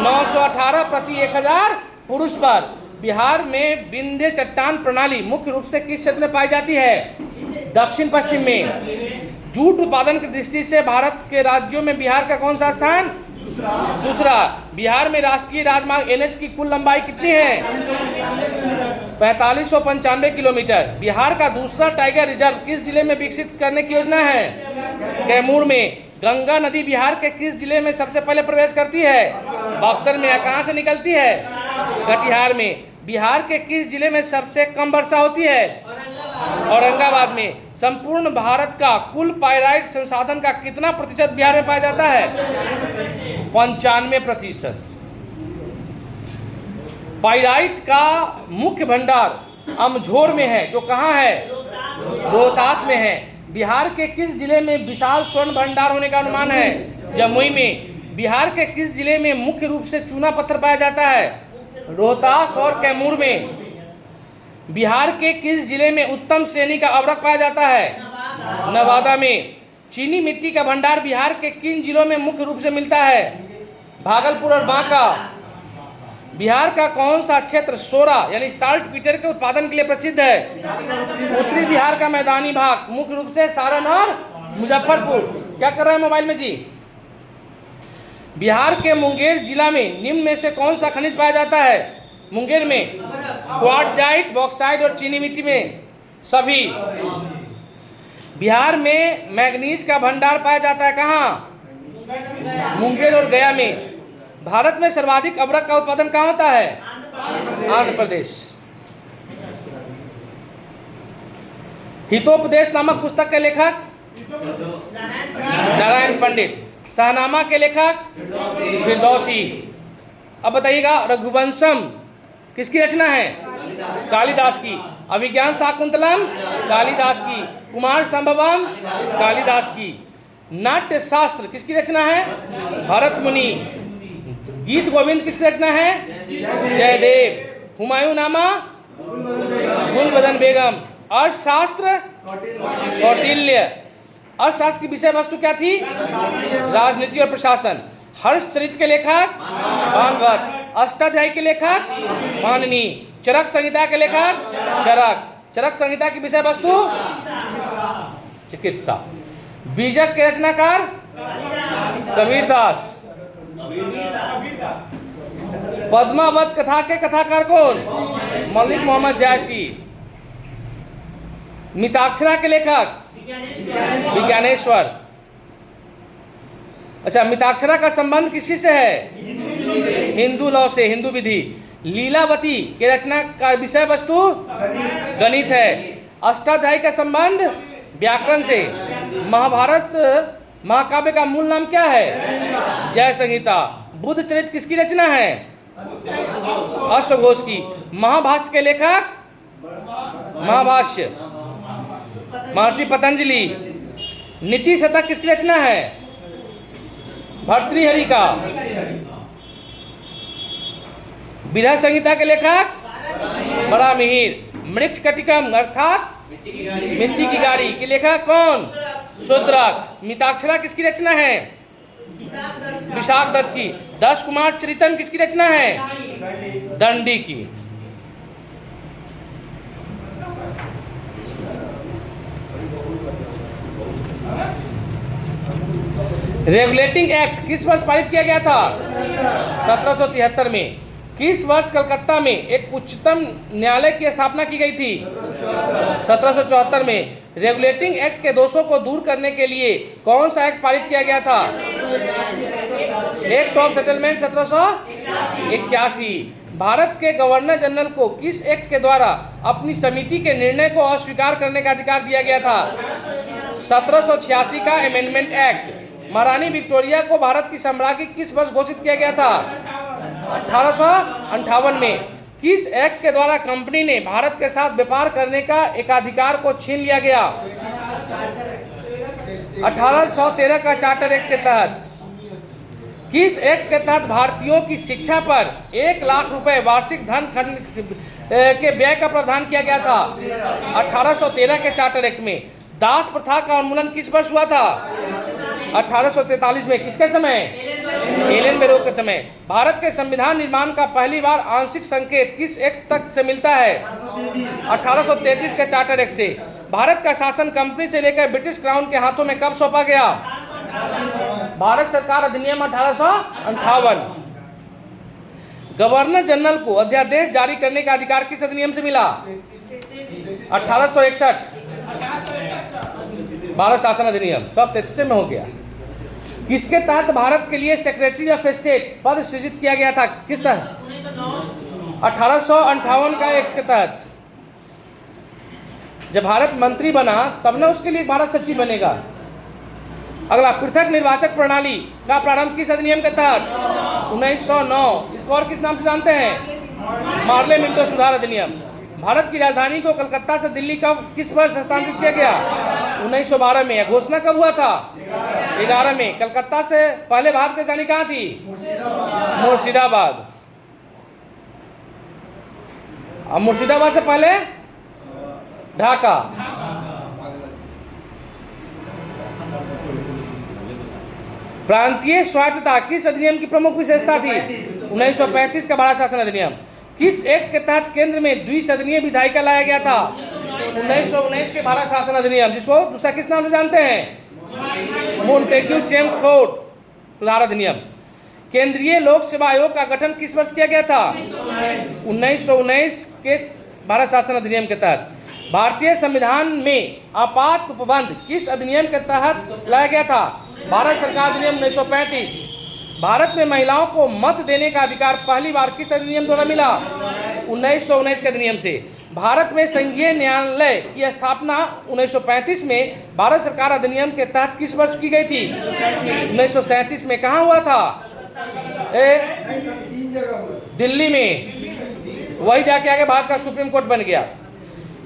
918 प्रति 1000 पुरुष पर। बिहार में विंध्य चट्टान प्रणाली मुख्य रूप से किस क्षेत्र में पाई जाती है? दक्षिण पश्चिम में। जूट उत्पादन की दृष्टि से भारत के राज्यों में बिहार का कौन सा स्थान? दूसरा। बिहार में राष्ट्रीय राजमार्ग एनएच की कुल लंबाई कितनी है? 4595 किलोमीटर। बिहार का दूसरा टाइगर रिजर्व किस जिले में विकसित करने की योजना है? कैमूर में। गंगा नदी बिहार के किस जिले में सबसे पहले प्रवेश करती है? बक्सर में। कहाँ से निकलती है? कटिहार में। बिहार के किस जिले में सबसे कम वर्षा होती है? औरंगाबाद में। संपूर्ण भारत का कुल पाइराइट संसाधन का कितना प्रतिशत बिहार में पाया जाता है? 95%। पाइराइट का मुख्य भंडार अमझोर में है, जो कहाँ है? रोहतास में है। बिहार के किस जिले में विशाल स्वर्ण भंडार होने का अनुमान है? जमुई में। बिहार के किस जिले में मुख्य रूप से चूना पत्थर पाया जाता है? रोहतास और कैमूर में। बिहार के किस जिले में उत्तम श्रेणी का अवरक पाया जाता है? नवादा में। चीनी मिट्टी का भंडार बिहार के किन जिलों में मुख्य रूप से मिलता है? भागलपुर और बांका। बिहार का कौन सा क्षेत्र सोरा यानी साल्ट पीटर के उत्पादन के लिए प्रसिद्ध है? उत्तरी बिहार का मैदानी भाग, मुख्य रूप से सारण और मुजफ्फरपुर। क्या कर रहा है मोबाइल में जी? बिहार के मुंगेर जिला में निम्न में से कौन सा खनिज पाया जाता है? मुंगेर में क्वार्टजाइट, बॉक्साइट और चीनी मिट्टी में सभी। बिहार में मैग्नीज का भंडार पाया जाता है कहाँ? मुंगेर और गया में। भारत में सर्वाधिक अबरक का उत्पादन कहाँ होता है? आंध्र प्रदेश। हितोपदेश नामक पुस्तक के लेखक नारायण पंडित। शाहनामा के लेखक फिरदौसी। अब बताइएगा, रघुवंशम किसकी रचना है? कालिदास की। अभिज्ञान शाकुंतलम कालिदास की। कुमार संभवम कालिदास की। नाट्य शास्त्र किसकी रचना है? भरत मुनि। गीत गोविंद किसकी रचना है? जयदेव। हुमायूं नामा गुलबदन बेगम। अर्थशास्त्र कौटिल्य। अर्थशास्त्र की विषय वस्तु क्या थी? राजनीति और प्रशासन। हर्षचरित के लेखक भागवत। अष्टाध्यायी के लेखक पाणिनि। चरक संहिता के लेखक चरक। चरक संहिता की विषय वस्तु चिकित्सा। बीजक के रचनाकार कबीरदास। पद्मावत कथा के कथाकार कौन? मलिक मोहम्मद जायसी। मिताक्षरा के लेखक विज्ञानेश्वर। अच्छा, मिताक्षरा का संबंध किसी से है? हिंदू लॉ से, हिंदू विधि। लीलावती के रचना का विषय वस्तु गणित है। अष्टाध्यायी का संबंध व्याकरण से। महाभारत महाकाव्य का मूल नाम क्या है? जय संहिता। बुद्ध चरित किसकी रचना है? अश्वघोष की। महाभाष्य के लेखक महाभाष्य महर्षि पतंजलि। नीति शतक किसकी रचना है? भर्तृहरि का। विरह संहिता के लेखक बड़ा मिहिर। मृक्ष कटिकम अर्थात मिट्टी की गाड़ी के लेखक कौन? शूद्रक। मिताक्षरा किसकी रचना है? विशाख दत्त की। 10 कुमार चरितम किसकी रचना है? दंडी की। रेगुलेटिंग एक्ट किस वर्ष पारित किया गया था? 1773 में। किस वर्ष कलकत्ता में एक उच्चतम न्यायालय की स्थापना की गई थी? 1774 में। रेगुलेटिंग एक्ट के दोषों को दूर करने के लिए कौन सा एक्ट पारित किया गया था? Act of settlement 1781। भारत के गवर्नर जनरल को किस एक्ट के द्वारा अपनी समिति के निर्णय को अस्वीकार करने का अधिकार दिया गया था? 1786 का अमेंडमेंट एक्ट। महारानी विक्टोरिया को भारत की सम्राज्ञी किस वर्ष घोषित किया गया था? 1858 में। किस एक्ट के द्वारा कंपनी ने भारत के साथ व्यापार करने का एकाधिकार को छीन लिया गया? 1813 का चार्टर एक्ट के तहत। किस एक्ट के तहत भारतीयों की शिक्षा पर 1 लाख रुपए वार्षिक धन के व्यय का प्रावधान किया गया था? 1813 के चार्टर एक्ट में। दास प्रथा का उन्मूलन किस वर्ष हुआ था? 1843 में। किसके समय? एलन बेरो के समय। भारत के संविधान निर्माण का पहली बार आंशिक संकेत किस एक्ट तक से मिलता है? 1833 के चार्टर एक्ट से। भारत का शासन कंपनी से लेकर ब्रिटिश क्राउन के हाथों में कब सौंपा गया? भारत सरकार अधिनियम 1858। गवर्नर जनरल को अध्यादेश जारी करने का अधिकार किस अधिनियम से मिला? 1861। भारत शासन अधिनियम। सब 33 में हो गया। किसके तहत भारत के लिए सेक्रेटरी ऑफ स्टेट पद सृजित किया गया था? किस तहत? 1858 का एक्ट के तहत। जब भारत मंत्री बना तब ना उसके लिए भारत सचिव बनेगा। अगला, पृथक निर्वाचक प्रणाली का प्रारंभ किस अधिनियम के तहत? 1909। इसको और किस नाम से जानते हैं? मार्ले मिंटो सुधार अधिनियम। भारत की राजधानी को कलकत्ता से दिल्ली कब किस वर्ष हस्तांतरित किया गया? 1912 में। घोषणा कब हुआ था? 11 में। कलकत्ता से पहले भारत की राजधानी कहाँ थी? मुर्शिदाबाद। अब मुर्शिदाबाद से पहले ढाका। प्रांतीय स्वायत्तता किस अधिनियम की प्रमुख विशेषता थी? 1935 का भारत शासन अधिनियम। किस एक्ट के तहत केंद्र में द्विसदनीय विधायिका लाया गया था? 1919 के भारत शासन अधिनियम, जिसको दूसरा किस नाम से जानते हैं? मोंटेग्यू चेम्सफोर्ड सुधार अधिनियम। केंद्रीय लोक सेवा आयोग का गठन किस वर्ष किया गया था? 1919 के भारत शासन अधिनियम के तहत। भारतीय संविधान में आपात उपबंध किस अधिनियम के तहत लाया गया था? भारत सरकार अधिनियम 1935। भारत में महिलाओं को मत देने का अधिकार पहली बार किस अधिनियम द्वारा मिला? 1919 के अधिनियम से। भारत में संघीय न्यायालय की स्थापना 1935 में भारत सरकार अधिनियम के तहत किस वर्ष की गई थी? 1937 में। कहाँ हुआ था? दिल्ली में। वही जाके आगे भारत का सुप्रीम कोर्ट बन गया।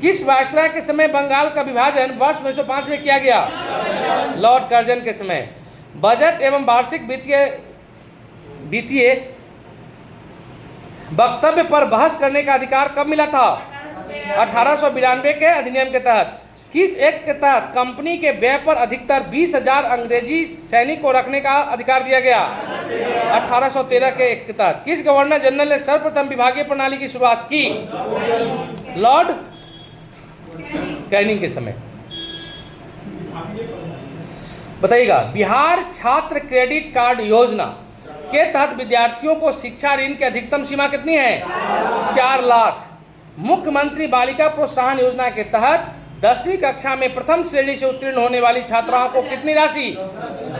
किस वायसराय के समय बंगाल का विभाजन वर्ष 1905 में किया गया? लॉर्ड कर्जन के समय। बजट एवं वार्षिक वित्तीय वक्तव्य पर बहस करने का अधिकार कब मिला था? 1892 के अधिनियम के तहत। किस एक्ट के तहत कंपनी के व्यय पर अधिकतर 20,000 अंग्रेजी सैनिक को रखने का अधिकार दिया गया? 1813 के एक्ट के तहत। किस गवर्नर जनरल ने सर्वप्रथम विभागीय प्रणाली की शुरुआत की? लॉर्ड कैनिंग के समय। बताइएगा, बिहार छात्र क्रेडिट कार्ड योजना के तहत विद्यार्थियों को शिक्षा ऋण की अधिकतम सीमा कितनी है? 4 लाख। मुख्यमंत्री बालिका प्रोत्साहन योजना के तहत 10वीं कक्षा में प्रथम श्रेणी से उत्तीर्ण होने वाली छात्राओं को कितनी राशि?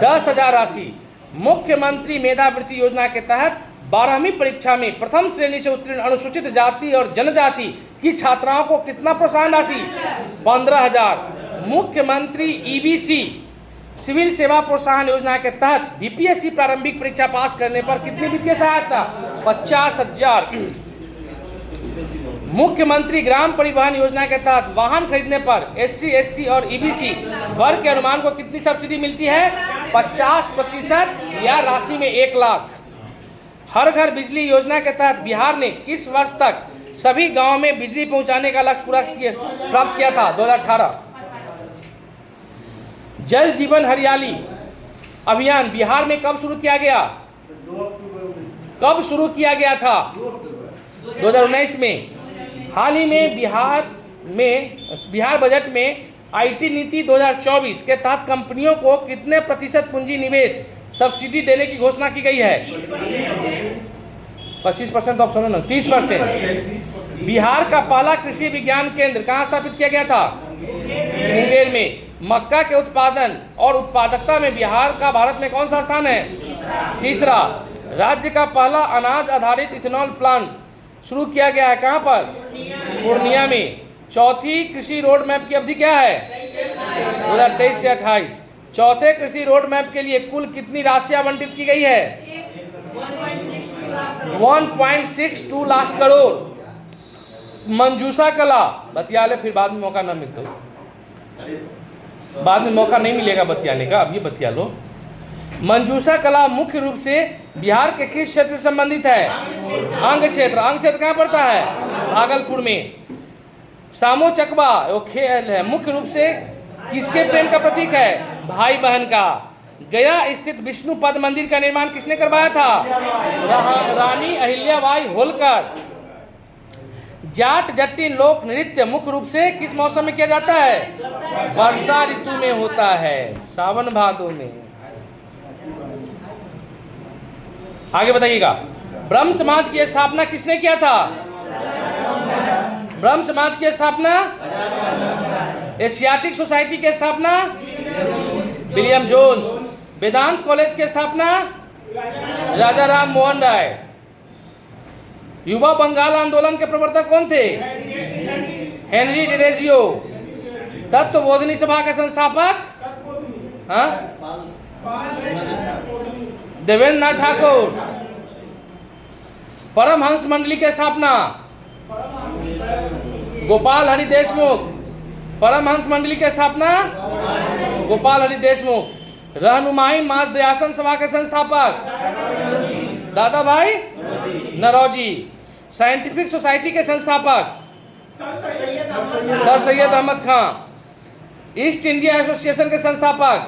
10,000 राशि। मुख्यमंत्री मेधावृत्ति योजना के तहत 12वीं परीक्षा में प्रथम श्रेणी से उत्तीर्ण अनुसूचित जाति और जनजाति की छात्राओं को कितना प्रोत्साहन राशि? 15,000। मुख्यमंत्री ईबीसी सिविल सेवा प्रोत्साहन योजना के तहत बीपीएससी प्रारंभिक परीक्षा पास करने पर कितनी वित्तीय सहायता? 50,000। मुख्यमंत्री ग्राम परिवहन योजना के तहत वाहन खरीदने पर एससी, एसटी और ईबीसी वर्ग के अनुमान को कितनी सब्सिडी मिलती है? 50% या राशि में 1 लाख। हर घर बिजली योजना के तहत बिहार ने किस वर्ष तक सभी गांवों में बिजली पहुंचाने का लक्ष्य प्राप्त किया था? 2018। जल जीवन हरियाली अभियान बिहार में कब शुरू किया गया? कब शुरू किया गया था? 2019 में। हाल ही में बिहार बजट में आईटी नीति 2024 के तहत कंपनियों को कितने प्रतिशत पूंजी निवेश सब्सिडी देने की घोषणा की गई है? 25% ऑप्शन है, 30%। बिहार का पहला कृषि विज्ञान केंद्र कहाँ स्थापित किया गया था? मुंगेर में। मक्का के उत्पादन और उत्पादकता में बिहार का भारत में कौन सा स्थान है? तीसरा, राज्य का पहला अनाज आधारित इथेनॉल प्लांट शुरू किया गया है कहां पर? पूर्णिया में। चौथी, कृषि रोड मैप की अवधि क्या है? 2023 से 28। चौथे कृषि रोड मैप के लिए कुल कितनी राशि आवंटित की गई है? 1.62 लाख करोड़। मंजूषा कला, बतियाले फिर बाद में मौका ना मिलता, बाद में मौका नहीं मिलेगा बतियाने का, अब ये बतिया लो। मंजूषा कला मुख्य रूप से बिहार के किस क्षेत्र से संबंधित है? अंग क्षेत्र। अंग क्षेत्र कहाँ पड़ता है? भागलपुर में। सामो चकवा वो खेल है, मुख्य रूप से किसके प्रेम का प्रतीक है? भाई बहन का। गया स्थित विष्णु पद मंदिर का निर्माण किसने करवाया था? रानी अहिल्याबाई होलकर। जाट जटिन लोक नृत्य मुख्य रूप से किस मौसम में किया जाता है? वर्षा ऋतु में होता है, सावन भादों में। आगे बताइएगा, ब्रह्म समाज की स्थापना किसने किया था? ब्रह्म समाज की स्थापना, एशियाटिक सोसाइटी की स्थापना विलियम जोन्स। वेदांत कॉलेज की स्थापना राजा राम मोहन राय। युवा बंगाल आंदोलन के प्रवर्तक कौन थे? हेनरी डेरेजियो। तत्वबोधिनी सभा के संस्थापक देवेंद्र नाथ ठाकुर। परमहंस मंडली की स्थापना गोपाल हरि देशमुख। परमहंस मंडली की स्थापना गोपाल हरि देशमुख। रहनुमाई मास दयासन सभा के संस्थापक दादा भाई नरौजी। साइंटिफिक सोसाइटी के संस्थापक सर सैयद अहमद खां। ईस्ट इंडिया एसोसिएशन के संस्थापक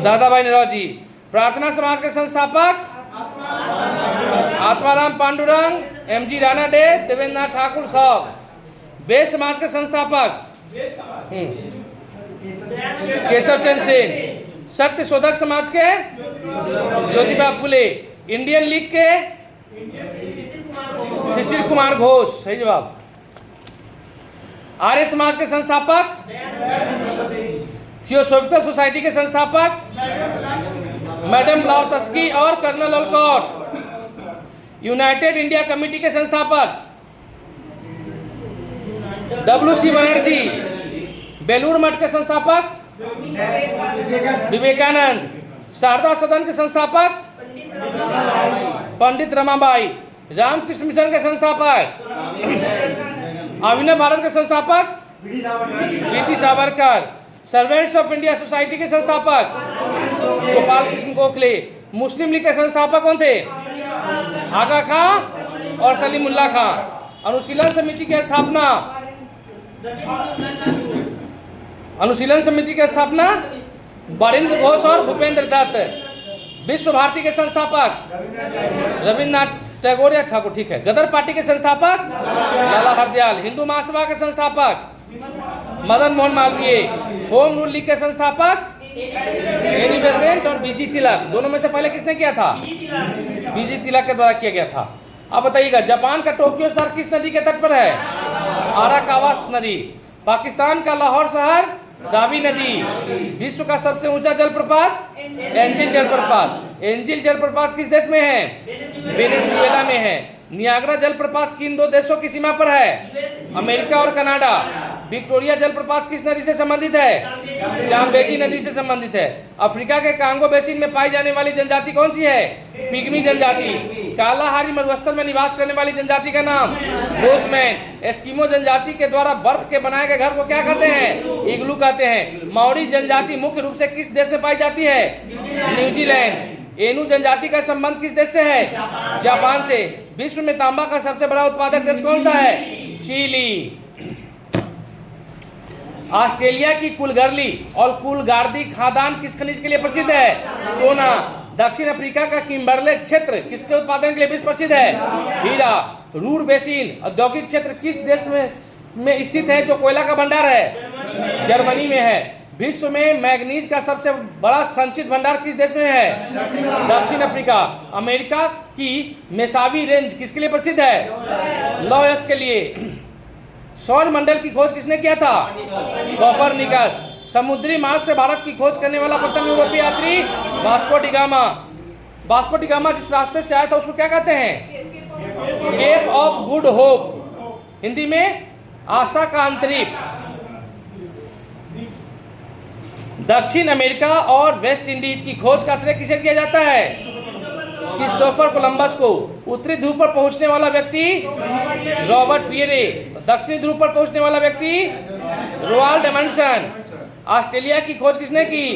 दादा भाई नरौजी। प्रार्थना समाज के संस्थापक आत्माराम पांडुरंग, एमजी राणा डे, देवेंद्र नाथ ठाकुर साहब। वेद समाज के संस्थापक केशव चंद्र सेन। सत्य शोधक समाज के ज्योतिबा फुले। इंडियन लीग के शिशिर कुमार घोष, सही जवाब। आर्य समाज के संस्थापक थियोसॉफिकल सोसाइटी के संस्थापक मैडम ब्लाउटस्की और colonel Olcott. United India committee के संस्थापक WC बनर्जी। बेलूर मठ के संस्थापक विवेकानंद। शारदा सदन के संस्थापक पंडित रमाबाई। रामकृष्ण मिशन के संस्थापक अभिनव भारत के संस्थापक VT Savarkar. Servants of India society के संस्थापक गोपाल कृष्ण गोखले। मुस्लिम लीग के संस्थापक कौन थे? आगा खां और सलीमुल्लाह खां। अनुशीलन समिति की स्थापना बरिंद्र घोष और भूपेंद्र दत्त। विश्व भारती के संस्थापक रविन्द्रनाथ टैगोर या ठाकुर, ठीक है। गदर पार्टी के संस्थापक लाला हरदयाल। हिंदू महासभा के संस्थापक Madan Mohan Malviya. Home rule league के संस्थापक एनी बेसेंट और बीजी तिलक। दोनों में से पहले किसने किया था? बीजी तिलक के द्वारा किया गया था। अब बताइएगा, जापान का टोक्यो शहर किस नदी के तट पर है? आराकावा नदी। पाकिस्तान का लाहौर शहर रावी नदी। विश्व का सबसे ऊंचा जलप्रपात एंजिल जलप्रपात। एंजिल जलप्रपात किस देश में है? वेनेजुएला में है। नियाग्रा जलप्रपात किन दो देशों की सीमा पर है? अमेरिका और कनाडा। विक्टोरिया जलप्रपात किस नदी से संबंधित है? जाम्बेजी नदी से संबंधित है। अफ्रीका के कांगो बेसिन में पाई जाने वाली जनजाति कौन सी है? पिग्मी जनजाति। कालाहारी मरुस्थल में निवास करने वाली जनजाति का नाम बुशमैन। एस्किमो जनजाति के द्वारा बर्फ के बनाए गए घर को क्या कहते हैं? इग्लू कहते हैं। माओरी जनजाति मुख्य रूप से किस देश में पाई जाती है? न्यूजीलैंड। एनु जनजाति का संबंध किस देश से है? जापान से। विश्व में तांबा का सबसे बड़ा उत्पादक देश कौन सा है? चिली। ऑस्ट्रेलिया की कुलगर्ली और कुलगार्दी खादान किस खनिज के लिए प्रसिद्ध है? सोना। दक्षिण अफ्रीका का किम्बरले क्षेत्र किसके उत्पादन के लिए विश्व प्रसिद्ध है? हीरा। रूर बेसिन औद्योगिक क्षेत्र किस देश में स्थित है जो कोयला का भंडार है? जर्मनी में है। विश्व में मैग्नीज का सबसे बड़ा संचित भंडार किस देश में है? दक्षिण अफ्रीका। अमेरिका की मेसावी रेंज किसके लिए प्रसिद्ध है? लॉयस के लिए। सौर मंडल की खोज किसने किया था? कोपरनिकस। समुद्री मार्ग से भारत की खोज करने वाला प्रथम यूरोपीय यात्री Vasco da Gama. Vasco da Gama जिस रास्ते से आया था उसको क्या कहते हैं? Cape of Good Hope, Hindi में आशा का अंतरीप। दक्षिण अमेरिका और वेस्ट इंडीज की खोज का श्रेय किसे दिया जाता है? क्रिस्टोफर कोलंबस को। उत्तरी ध्रुव पर पहुंचने वाला व्यक्ति रॉबर्ट पियरे। दक्षिणी ध्रुव पर पहुंचने वाला व्यक्ति रोवाल्ड एमंडसन। ऑस्ट्रेलिया की खोज किसने की?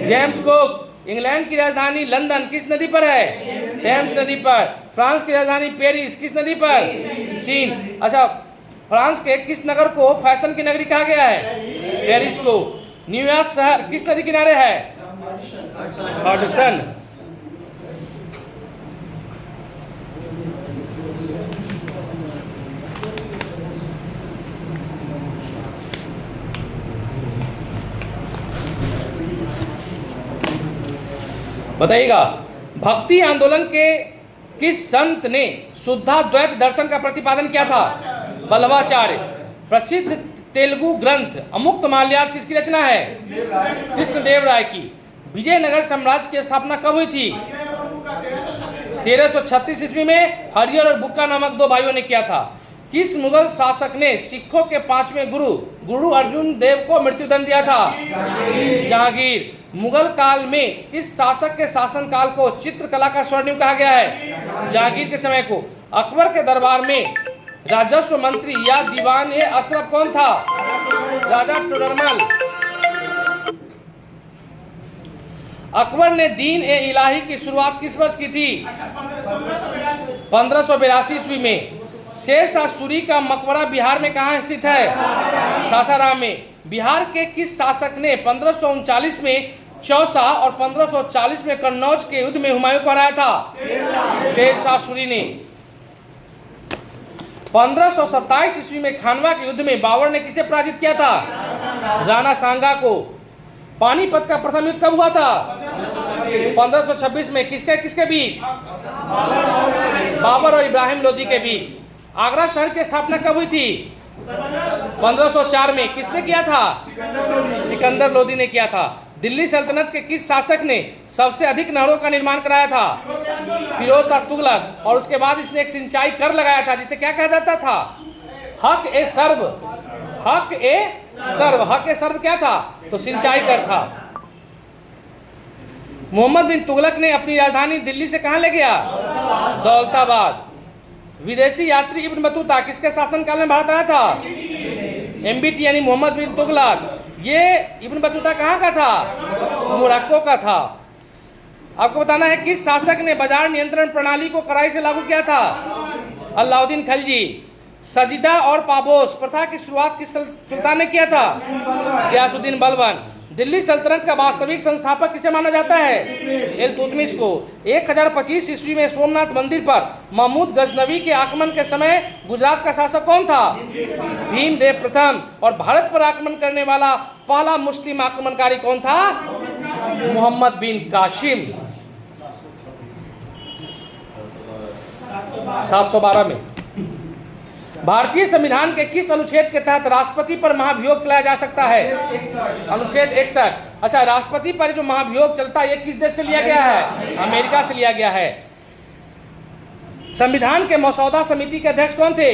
James cook. इंग्लैंड की राजधानी लंदन किस नदी पर है? टेम्स नदी पर। फ्रांस की राजधानी पेरिस किस नदी पर? सीन। अच्छा, फ्रांस के किस नगर को फैशन की नगरी कहा गया है? पेरिस को। न्यूयॉर्क शहर किस नदी किनारे है? हडसन। बताइएगा, भक्ति आंदोलन के किस संत ने शुद्धाद्वैत दर्शन का प्रतिपादन किया था? वल्लभाचार्य। प्रसिद्ध तेलुगु ग्रंथ अमुक्त माल्याद किसकी रचना है? कृष्णदेव राय की। विजयनगर साम्राज्य की स्थापना कब हुई थी? 1336 ईस्वी में हरिहर और बुक्का नामक दो भाइयों ने किया था। किस मुगल शासक ने सिखों के 5वें गुरु अर्जुन देव को मृत्युदंड दिया था? जहांगीर। मुगल काल में किस शासक के शासनकाल को चित्रकला का स्वर्णिम कहा गया है? जहांगीर के समय को। अकबर के दरबार में राजस्व मंत्री या दीवान ए अशरफ कौन था? राजा टोडरमल। अकबर ने दीन ए इलाही की शुरुआत किस वर्ष की थी? 1582 ईस्वी में। शेरशाह सूरी का मकबरा बिहार में कहाँ स्थित है? सासाराम में। बिहार के किस शासक ने 1539 में चौसा और 1540 में कन्नौज के युद्ध में हुमायूं को हराया था? शेरशाह सूरी ने। 1527 ईस्वी में खानवा के युद्ध में बाबर ने किसे पराजित किया था? राणा सांगा को। पानीपत का प्रथम युद्ध कब हुआ था? 1526 में। किसके बीच? बाबर और इब्राहिम लोदी के बीच। आगरा शहर की स्थापना कब हुई थी? 1504 में। किसने किया था? सिकंदर लोदी ने किया था। दिल्ली सल्तनत के किस शासक ने सबसे अधिक नहरों का निर्माण कराया था? फिरोज शाह तुगलक। और उसके बाद इसने एक सिंचाई कर लगाया था जिसे क्या कहा जाता था? हक ए सर्व। हक ए सर्व। हक ए सर्व क्या था? तो सिंचाई कर था। मोहम्मद बिन तुगलक ने अपनी राजधानी दिल्ली से कहां ले गया? दौलताबाद। विदेशी यात्री इब्न बतूता किसके शासनकाल में भारत आया था? एमबीटी यानी मोहम्मद बिन तुगलक। ये इब्न बतूता कहाँ का था? मोरक्को का था। आपको बताना है किस शासक ने बाजार नियंत्रण प्रणाली को कड़ाई से लागू किया था? अलाउद्दीन खिलजी। सजिदा और पाबोस प्रथा की शुरुआत किस सुल्तान ने किया था? गियासुद्दीन बलबन। दिल्ली सल्तनत का वास्तविक संस्थापक किसे माना जाता है? इल्तुतमिश को। 1025 ईस्वी में सोमनाथ मंदिर पर महमूद गजनवी के आक्रमण के समय गुजरात का शासक कौन था? भीमदेव प्रथम। और भारत पर आक्रमण करने वाला पहला मुस्लिम आक्रमणकारी कौन था? मोहम्मद बिन कासिम। 712 में। भारतीय संविधान के किस अनुच्छेद के तहत राष्ट्रपति पर महाभियोग चलाया जा सकता है? अनुच्छेद 61। अच्छा, राष्ट्रपति पर जो महाभियोग चलता है ये किस देश से लिया गया है? अमेरिका से लिया गया है। संविधान के मसौदा समिति के अध्यक्ष कौन थे?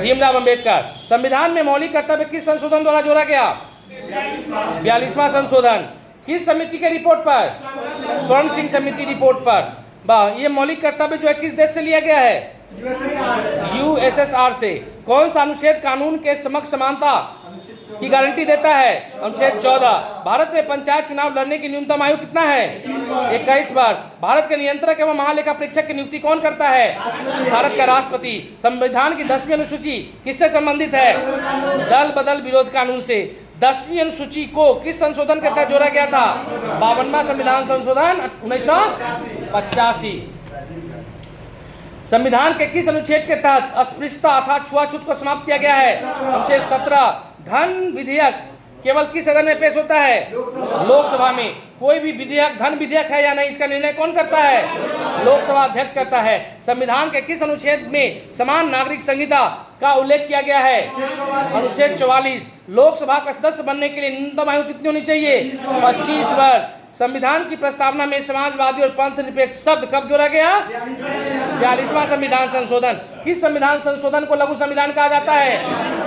भीमराव अंबेडकर। संविधान में मौलिक कर्तव्य किस संशोधन द्वारा जोड़ा गया? 42वां संशोधन। किस समिति के रिपोर्ट पर? स्वर्ण सिंह समिति रिपोर्ट पर। वाह, ये मौलिक कर्तव्य जो है किस देश से लिया गया है? यूएसएसआर से। कौन सा अनुच्छेद कानून के समक्ष समानता की गारंटी देता है? अनुच्छेद 14। भारत में पंचायत चुनाव लड़ने की न्यूनतम आयु कितना है? 21 वर्ष। भारत के नियंत्रक एवं महालेखा परीक्षक की नियुक्ति कौन करता है? भारत का राष्ट्रपति। संविधान की 10वीं अनुसूची किससे संबंधित है? दल बदल विरोध कानून से। 10वीं अनुसूची को किस संशोधन के तहत जोड़ा गया था? 52वां संविधान संशोधन 1985। संविधान के किस अनुच्छेद के तहत अस्पृश्यता अर्थात छुआछूत को समाप्त किया गया है? अनुच्छेद 17। धन विधेयक केवल किस सदन में पेश होता है? लोकसभा में। कोई भी विधेयक धन विधेयक है या नहीं इसका निर्णय कौन करता है? लोकसभा अध्यक्ष करता है। संविधान के किस अनुच्छेद में समान नागरिक संहिता का उल्लेख किया गया है? अनुच्छेद 44। लोकसभा का सदस्य बनने के लिए न्यूनतम आयु कितनी होनी चाहिए? 25 वर्ष। संविधान की प्रस्तावना में समाजवादी और पंथ निरपेक्ष शब्द कब जोड़ा गया? 42वां संविधान संशोधन। किस संविधान संशोधन को लघु संविधान कहा जाता है?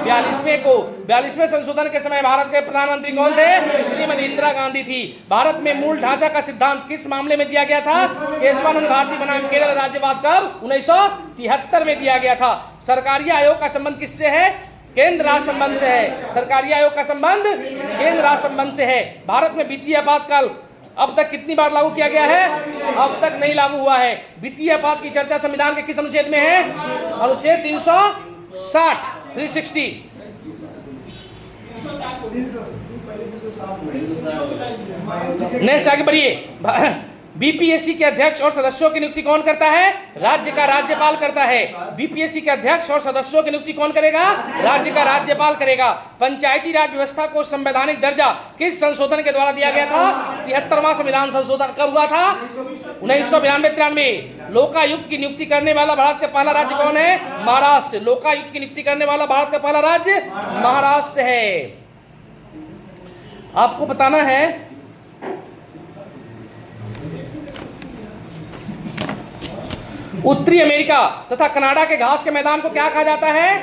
42वें को। 42वें संशोधन के समय भारत के प्रधानमंत्री कौन थे? श्रीमती इंदिरा गांधी थी। भारत में मूल ढांचा का सिद्धांत किस मामले में दिया गया था? केशवानंद भारती बनाम केरल राज्यवाद कब? 1973 में दिया गया था। सरकारी आयोग का संबंध किससे है? केंद्र राज्य संबंध से है। सरकारी आयोग का संबंध केंद्र राज्य संबंध से है। भारत में वित्तीय आपातकाल अब तक कितनी बार लागू किया गया है? अब तक नहीं लागू हुआ है। वित्तीय आपात की चर्चा संविधान के किस अनुच्छेद में है? अनुच्छेद 360 360। नेक्स्ट आगे बढ़िए। बीपीएससी के अध्यक्ष और सदस्यों की नियुक्ति कौन करता है? राज्य का राज्यपाल करता है। बीपीएससी के अध्यक्ष और सदस्यों की नियुक्ति कौन करेगा? राज्य का राज्यपाल करेगा। पंचायती राज व्यवस्था को संवैधानिक दर्जा किस संशोधन के द्वारा दिया गया था? 73वां संविधान संशोधन। कब हुआ था? 1992-93। लोकायुक्त की नियुक्ति करने वाला भारत का पहला राज्य कौन है? महाराष्ट्र। लोकायुक्त की नियुक्ति करने वाला भारत का पहला राज्य महाराष्ट्र है। आपको बताना है उत्तरी अमेरिका तथा कनाडा के घास के मैदान को क्या कहा जाता है?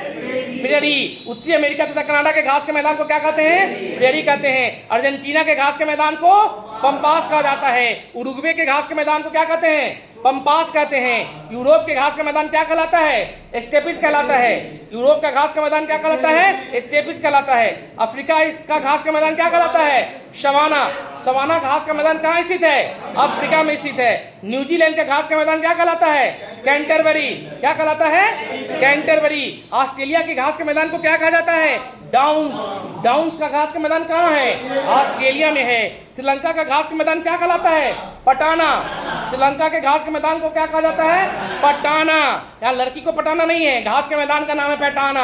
प्रेरी। उत्तरी अमेरिका तथा कनाडा के घास के मैदान को क्या कहते हैं? प्रेरी कहते हैं। अर्जेंटीना के घास के मैदान को पंपास कहा जाता है। उरुग्वे के घास के मैदान को क्या कहते हैं? पंपास कहते हैं। यूरोप के घास का मैदान क्या कहलाता है? स्टेपिस कहलाता है। यूरोप का घास का मैदान क्या कहलाता है? स्टेपिस कहलाता है। अफ्रीका का घास का मैदान क्या कहलाता है? सवाना। सवाना घास का मैदान कहाँ स्थित है? अफ्रीका में स्थित है। न्यूजीलैंड का घास का मैदान क्या कहलाता है? कैंटरबरी। क्या कहलाता है? कैंटरबरी। ऑस्ट्रेलिया के घास के मैदान को क्या कहा जाता है? डाउन्स। डाउन्स का घास का मैदान कहाँ है? ऑस्ट्रेलिया में है। श्रीलंका का घास का मैदान क्या कहलाता है? पटाना। श्रीलंका के घास के मैदान को क्या कहा जाता है? पटाना। यहाँ लड़की को पटाना नहीं है, घास के मैदान का नाम है पटाना।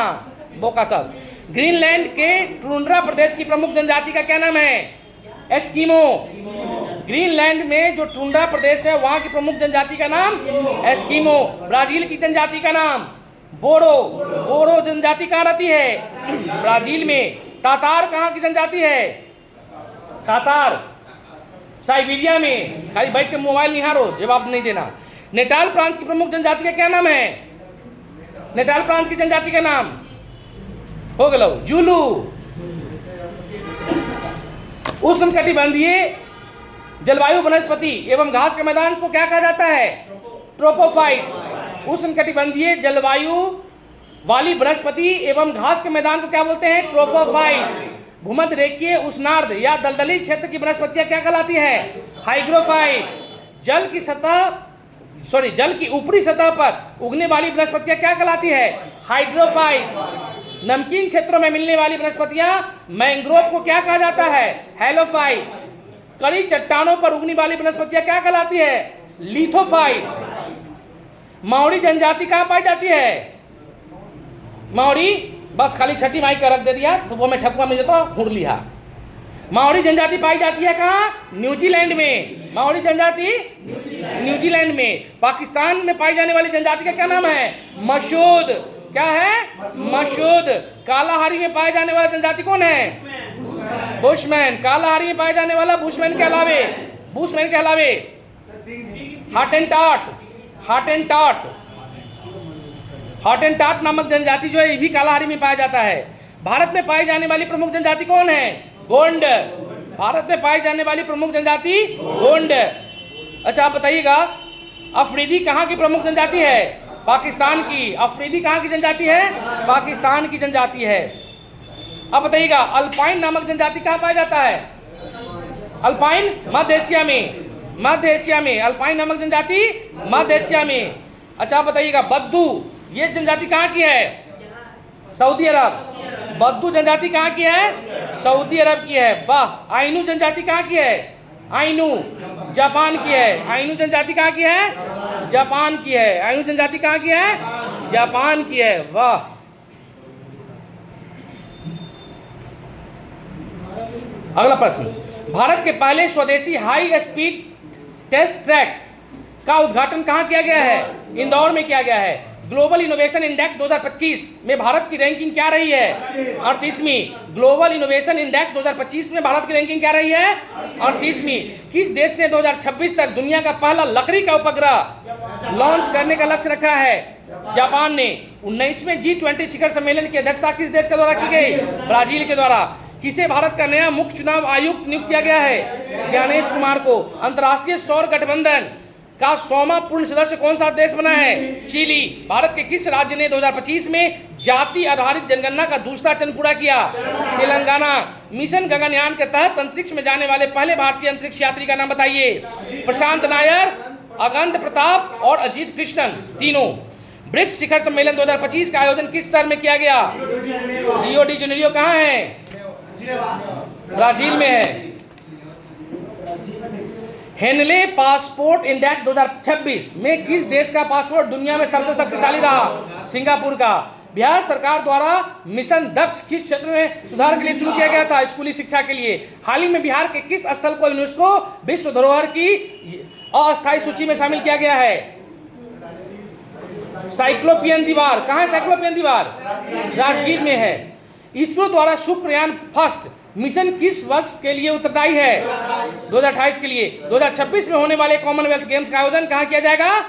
बोका साहब। ग्रीनलैंड के टुंड्रा प्रदेश की प्रमुख जनजाति का क्या नाम है? एस्किमो। ग्रीनलैंड में जो टुंड्रा प्रदेश है वहां की प्रमुख जनजाति का नाम एस्किमो। ब्राजील की जनजाति का नाम बोरो। बोरो जनजाति कहाँ रहती है? ब्राजील में। तातार कहाँ की जनजाति है? तातार साइबेरिया में। खाली बैठ के मोबाइल निहारो, जवाब नहीं देना। नेटाल प्रांत की प्रमुख जनजाति का क्या नाम है? नेटाल प्रांत की जनजाति का नाम हो गया जुलू। उष्णकटिबंधीय जलवायु वनस्पति एवं घास के मैदान को क्या कहा जाता है? ट्रोपोफाइट। उष्णकटिबंधीय जलवायु वाली वनस्पति एवं घास के मैदान को क्या बोलते हैं? ट्रोपोफाइट। भूमध्य रेखीय उष्णार्ध या दलदली क्षेत्र की वनस्पतियां क्या कहलाती है? हाइग्रोफाइट। जल की ऊपरी सतह पर उगने वाली वनस्पतियां क्या कहलाती है? हाइड्रोफाइट। नमकीन क्षेत्रों में मिलने वाली वनस्पतियां मैंग्रोव को क्या कहा जाता है? हेलोफाइट। कड़ी चट्टानों पर उगने वाली वनस्पतियां क्या कहलाती है? लिथोफाइट। माओरी जनजाति कहाँ पाई जाती है? माओरी बस खाली छठी माई का रख दे दिया, सुबह में ठकुआ में तो हुड़ लिया। माओरी जनजाति पाई जाती है कहाँ? न्यूजीलैंड में। माओरी जनजाति न्यूजीलैंड में। पाकिस्तान में पाई जाने वाली जनजाति का क्या नाम है? मसूद। क्या है? मसूद। कालाहारी में पाए जाने वाला जनजाति कौन है? बुशमैन। कालाहारी में पाए जाने वाला बुशमैन के अलावे हॉटेंटॉट नामक जनजाति जो है ये भी कालाहारी में पाया जाता है। भारत में पाई जाने वाली प्रमुख जनजाति कौन है? गोंड। भारत में पाई जाने वाली प्रमुख जनजाति गोंड। अच्छा आप बताइएगा अफरीदी कहाँ की प्रमुख जनजाति है? पाकिस्तान की। अफरीदी कहाँ की जनजाति है? पाकिस्तान की जनजाति है। अब बताइएगा अल्पाइन नामक जनजाति कहाँ पाया जाता है? अल्पाइन मध्य एशिया में। अल्पाइन नामक जनजाति मध्य एशिया में। अच्छा आप बताइएगा बद्दू ये जनजाति कहाँ की है? सऊदी अरब। बद्दू जनजाति कहाँ की है? सऊदी अरब की है। वाह। आइनू जनजाति कहाँ की है? आइनू जापान की है। आइनू जनजाति कहाँ की है? जापान की है। आइनू जनजाति कहाँ की है? जापान की है। वाह। अगला प्रश्न, भारत के पहले स्वदेशी हाई स्पीड टेस्ट ट्रैक का उद्घाटन कहाँ किया गया है? इंदौर में किया गया है। ग्लोबल इनोवेशन इंडेक्स 2025 में भारत की रैंकिंग क्या रही है? 38वीं। ग्लोबल इनोवेशन इंडेक्स 2025 में भारत की रैंकिंग क्या रही है? 38वीं। किस देश ने 2026 तक दुनिया का पहला लकड़ी का उपग्रह लॉन्च करने का लक्ष्य रखा है? जापान ने। 19वें G20 शिखर सम्मेलन की अध्यक्षता किस देश के द्वारा की गई? ब्राजील के द्वारा। किसे भारत का नया मुख्य चुनाव आयुक्त नियुक्त किया गया है? ज्ञानेश कुमार को। अंतर्राष्ट्रीय सौर गठबंधन का 100वां पूर्ण सदस्य कौन सा देश बना है? चिली। भारत के किस राज्य ने 2025 में जाति आधारित जनगणना का दूसरा चरण पूरा किया? तेलंगाना। मिशन गगनयान के तहत अंतरिक्ष में जाने वाले पहले भारतीय अंतरिक्ष यात्री का नाम बताइए? प्रशांत नायर, अगंत प्रताप और अजीत कृष्णन, तीनों। ब्रिक्स शिखर सम्मेलन 2025 का आयोजन किस शहर में किया गया? रियो डी जेनेरियो कहाँ है? ब्राजील में है। हेनले पासपोर्ट इंडेक्स 2026 में किस देश का पासपोर्ट दुनिया में सबसे शक्तिशाली रहा? सिंगापुर का। बिहार सरकार द्वारा मिशन दक्ष किस क्षेत्र में सुधार के लिए शुरू किया गया था? स्कूली शिक्षा के लिए। हाल ही में बिहार के किस स्थल को यूनेस्को विश्व धरोहर की अस्थायी सूची में शामिल किया गया है? साइक्लोपियन दीवार। कहाँ है साइक्लोपियन दीवार? राजगीर में है। इसरो द्वारा शुक्रयान फर्स्ट मिशन किस वर्ष के लिए उत्तरदायी है? 2028 के लिए। 2026 में होने वाले कॉमनवेल्थ गेम्स का आयोजन कहाँ किया जाएगा?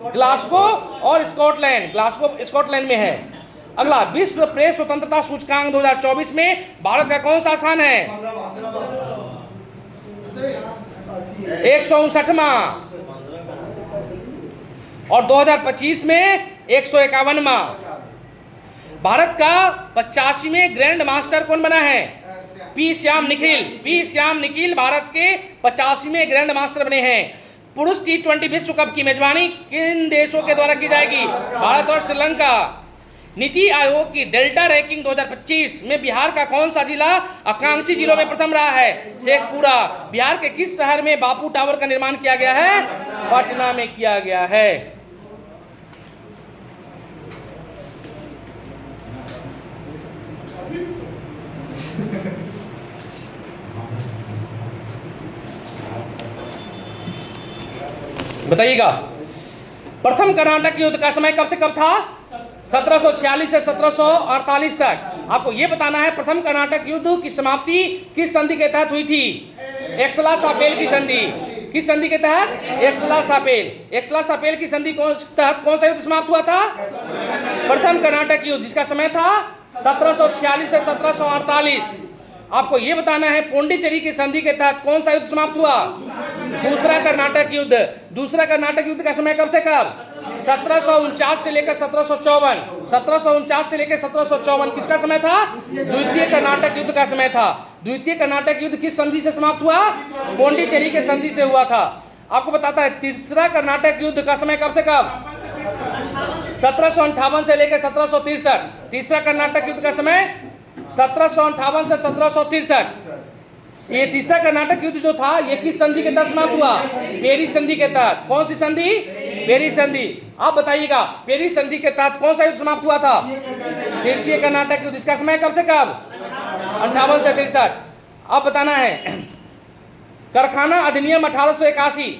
ग्लासगो और स्कॉटलैंड। ग्लासगो स्कॉटलैंड में है। अगला, विश्व प्रेस स्वतंत्रता सूचकांक 2024 में भारत का कौन सा स्थान है? 159वां और 2025 में 151वां। भारत का 85वें ग्रैंड मास्टर कौन बना है? पी श्याम निखिल। पी श्याम निखिल भारत के 85वें ग्रैंड मास्टर बने हैं। पुरुष T20 विश्व कप की मेजबानी किन देशों के द्वारा की जाएगी? भारत और श्रीलंका। नीति आयोग की डेल्टा रैंकिंग 2025 में बिहार का कौन सा जिला आकांक्षी जिलों में प्रथम रहा है? शेखपुरा। बिहार के किस शहर में बापू टावर का निर्माण किया गया है? पटना में किया गया है। बताइएगा, प्रथम कर्नाटक युद्ध का समय कब से कब था? 1746 से 1748 तक। आपको यह बताना है प्रथम कर्नाटक युद्ध की समाप्ति किस संधि के तहत हुई थी? एक्सला-सापेल की संधि। किस संधि के तहत? एक्सला-सापेल। एक्सला-सापेल की संधि के तहत कौन सा युद्ध समाप्त हुआ था? प्रथम कर्नाटक युद्ध, जिसका समय था 1746 से 1748। आपको यह बताना है पोंडिचेरी की संधि के तहत कौन सा युद्ध समाप्त हुआ? दूसरा कर्नाटक युद्ध। दूसरा कर्नाटक युद्ध का समय कब से कब? 1749 से लेकर 1754। 1749 से लेकर 1754 किसका समय था? द्वितीय कर्नाटक युद्ध का समय था। द्वितीय कर्नाटक युद्ध किस संधि से समाप्त हुआ? पोंडिचेरी के संधि से हुआ था। आपको बताता है तीसरा कर्नाटक युद्ध का समय कब से कब? 1758 से लेकर 1763। तीसरा कर्नाटक युद्ध का समय 1758 से 1763। ये तीसरा कर्नाटक युद्ध जो था ये किस संधि के तहत समाप्त हुआ? पेरिस संधि के तहत। कौन सी संधि? पेरिस संधि। आप बताइएगा पेरिस संधि के तहत कौन सा युद्ध समाप्त हुआ था? तृतीय कर्नाटक युद्ध। इसका समय कब से कब? 58 से 63। अब बताना है कारखाना अधिनियम 1881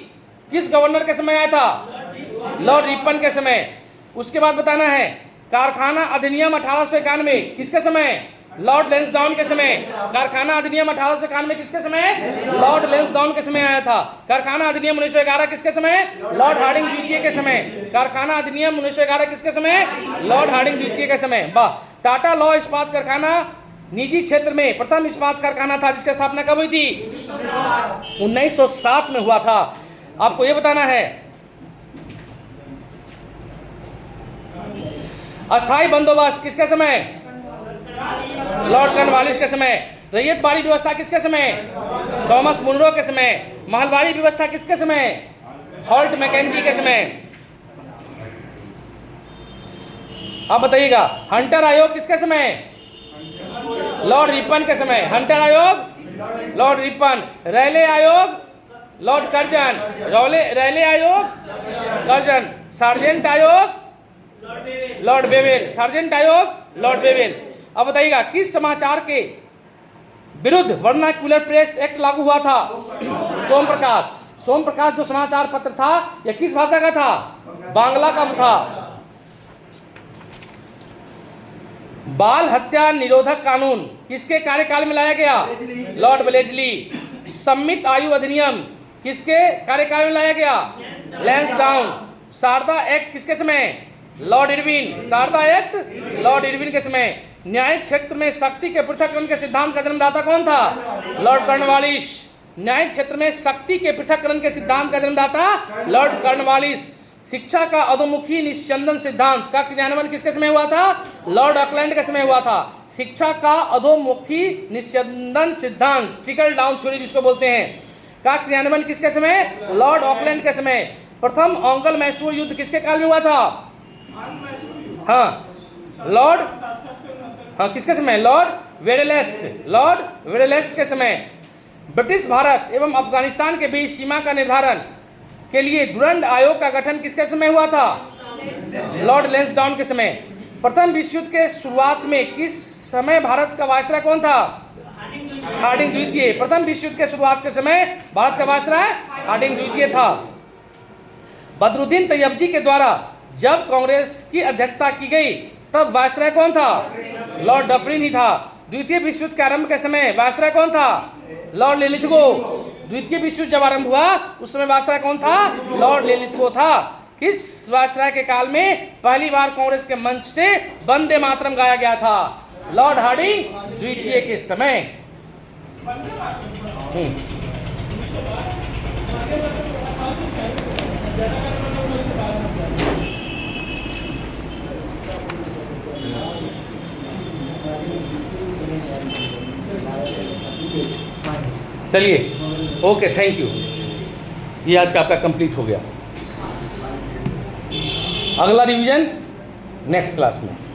किस गवर्नर के समय आया था? लॉर्ड रिपन के समय। उसके बाद बताना है कारखाना अधिनियम 1891 किसके समय? लॉर्ड लेंसडाउन के समय। कारखाना अधिनियम 1891 किसके समय? लॉर्ड लेंसडाउन के समय आया था। कारखाना अधिनियम 1911 किसके समय? लॉर्ड हार्डिंग द्वितीय के समय। कारखाना अधिनियम 1911 किसके समय? लॉर्ड हार्डिंग द्वितीय के समय। वाह। टाटा लॉ इस्पात कारखाना निजी क्षेत्र में प्रथम इस्पात कारखाना था जिसकी स्थापना कब हुई थी? 1907 में हुआ था। आपको यह बताना है अस्थायी बंदोबस्त किसके समय? लॉर्ड कॉर्नवालिस के समय। रैयतवाड़ी व्यवस्था किसके समय? थॉमस मुनरो के समय। महलवाड़ी व्यवस्था किसके समय? हॉल्ट मैकेंजी के समय। अब बताइएगा हंटर आयोग किसके समय? लॉर्ड रिपन के समय। हंटर आयोग लॉर्ड रिपन। रैले आयोग लॉर्ड कर्जन। रैले आयोग कर्जन। सार्जेंट आयोग लॉर्ड बेवेल। सार्जेंट आयोग लॉर्ड बेवेल। अब बताइएगा किस समाचार के विरुद्ध वर्नाक्युलर प्रेस एक्ट लागू हुआ था? सोम प्रकाश। सोम प्रकाश जो समाचार पत्र था यह किस भाषा का था? बांग्ला का था। बाल हत्या निरोधक कानून किसके कार्यकाल में लाया गया? लॉर्ड ब्लेजली। सम्मित आयु अधिनियम किसके कार्यकाल में लाया गया? लैंसडाउन। शारदा एक्ट किसके समय? Lord Irwin. Sharda act Lord Irwin के समय। न्यायिक क्षेत्र में शक्ति के पृथक्करण के सिद्धांत का जन्मदाता कौन था? Lord Cornwallis. न्यायिक क्षेत्र में शक्ति के पृथक्करण के सिद्धांत का जन्मदाता लॉर्ड कॉर्नवालिस। शिक्षा का अधोमुखी निस्यंदन सिद्धांत का क्रियान्वयन किसके समय हुआ था? लॉर्ड ऑकलैंड के समय हुआ था। शिक्षा का अधोमुखी निस्यंदन सिद्धांत, ट्रिकल डाउन थ्योरी जिसको बोलते हैं, का क्रियान्वयन किसके समय? लॉर्ड ऑकलैंड के समय। प्रथम ओंगल मैसूर युद्ध किसके काल में हुआ था? लॉर्ड किसके समय? लॉर्ड वेरेलेस्ट। लॉर्ड वेरेलेस्ट के समय। ब्रिटिश भारत एवं अफगानिस्तान के बीच सीमा का निर्धारण के लिए डुरंड आयोग का गठन किसके समय हुआ था? लॉर्ड लैंसडाउन के समय। प्रथम विश्व युद्ध के शुरुआत में किस समय भारत का वायसराय कौन था? हार्डिंग द्वितीय। प्रथम विश्व युद्ध के शुरुआत के समय भारत का वायसराय हार्डिंग द्वितीय था। बदरुद्दीन तैयबजी के द्वारा जब कांग्रेस की अध्यक्षता की गई तब वायसराय कौन था? लॉर्ड डफरिन ही था। द्वितीय विश्व युद्ध के आरंभ के समय वायसराय कौन था? लॉर्ड लिलिथगो। द्वितीय विश्व युद्ध जब आरंभ हुआ उस समय वायसराय कौन था? लॉर्ड लिलिथगो था। किस वायसराय के काल में पहली बार कांग्रेस के मंच से वंदे मातरम गाया गया था? लॉर्ड हार्डिंग द्वितीय के समय। चलिए, ओके, थैंक यू। ये आज का आपका कंप्लीट हो गया। अगला रिवीजन नेक्स्ट क्लास में।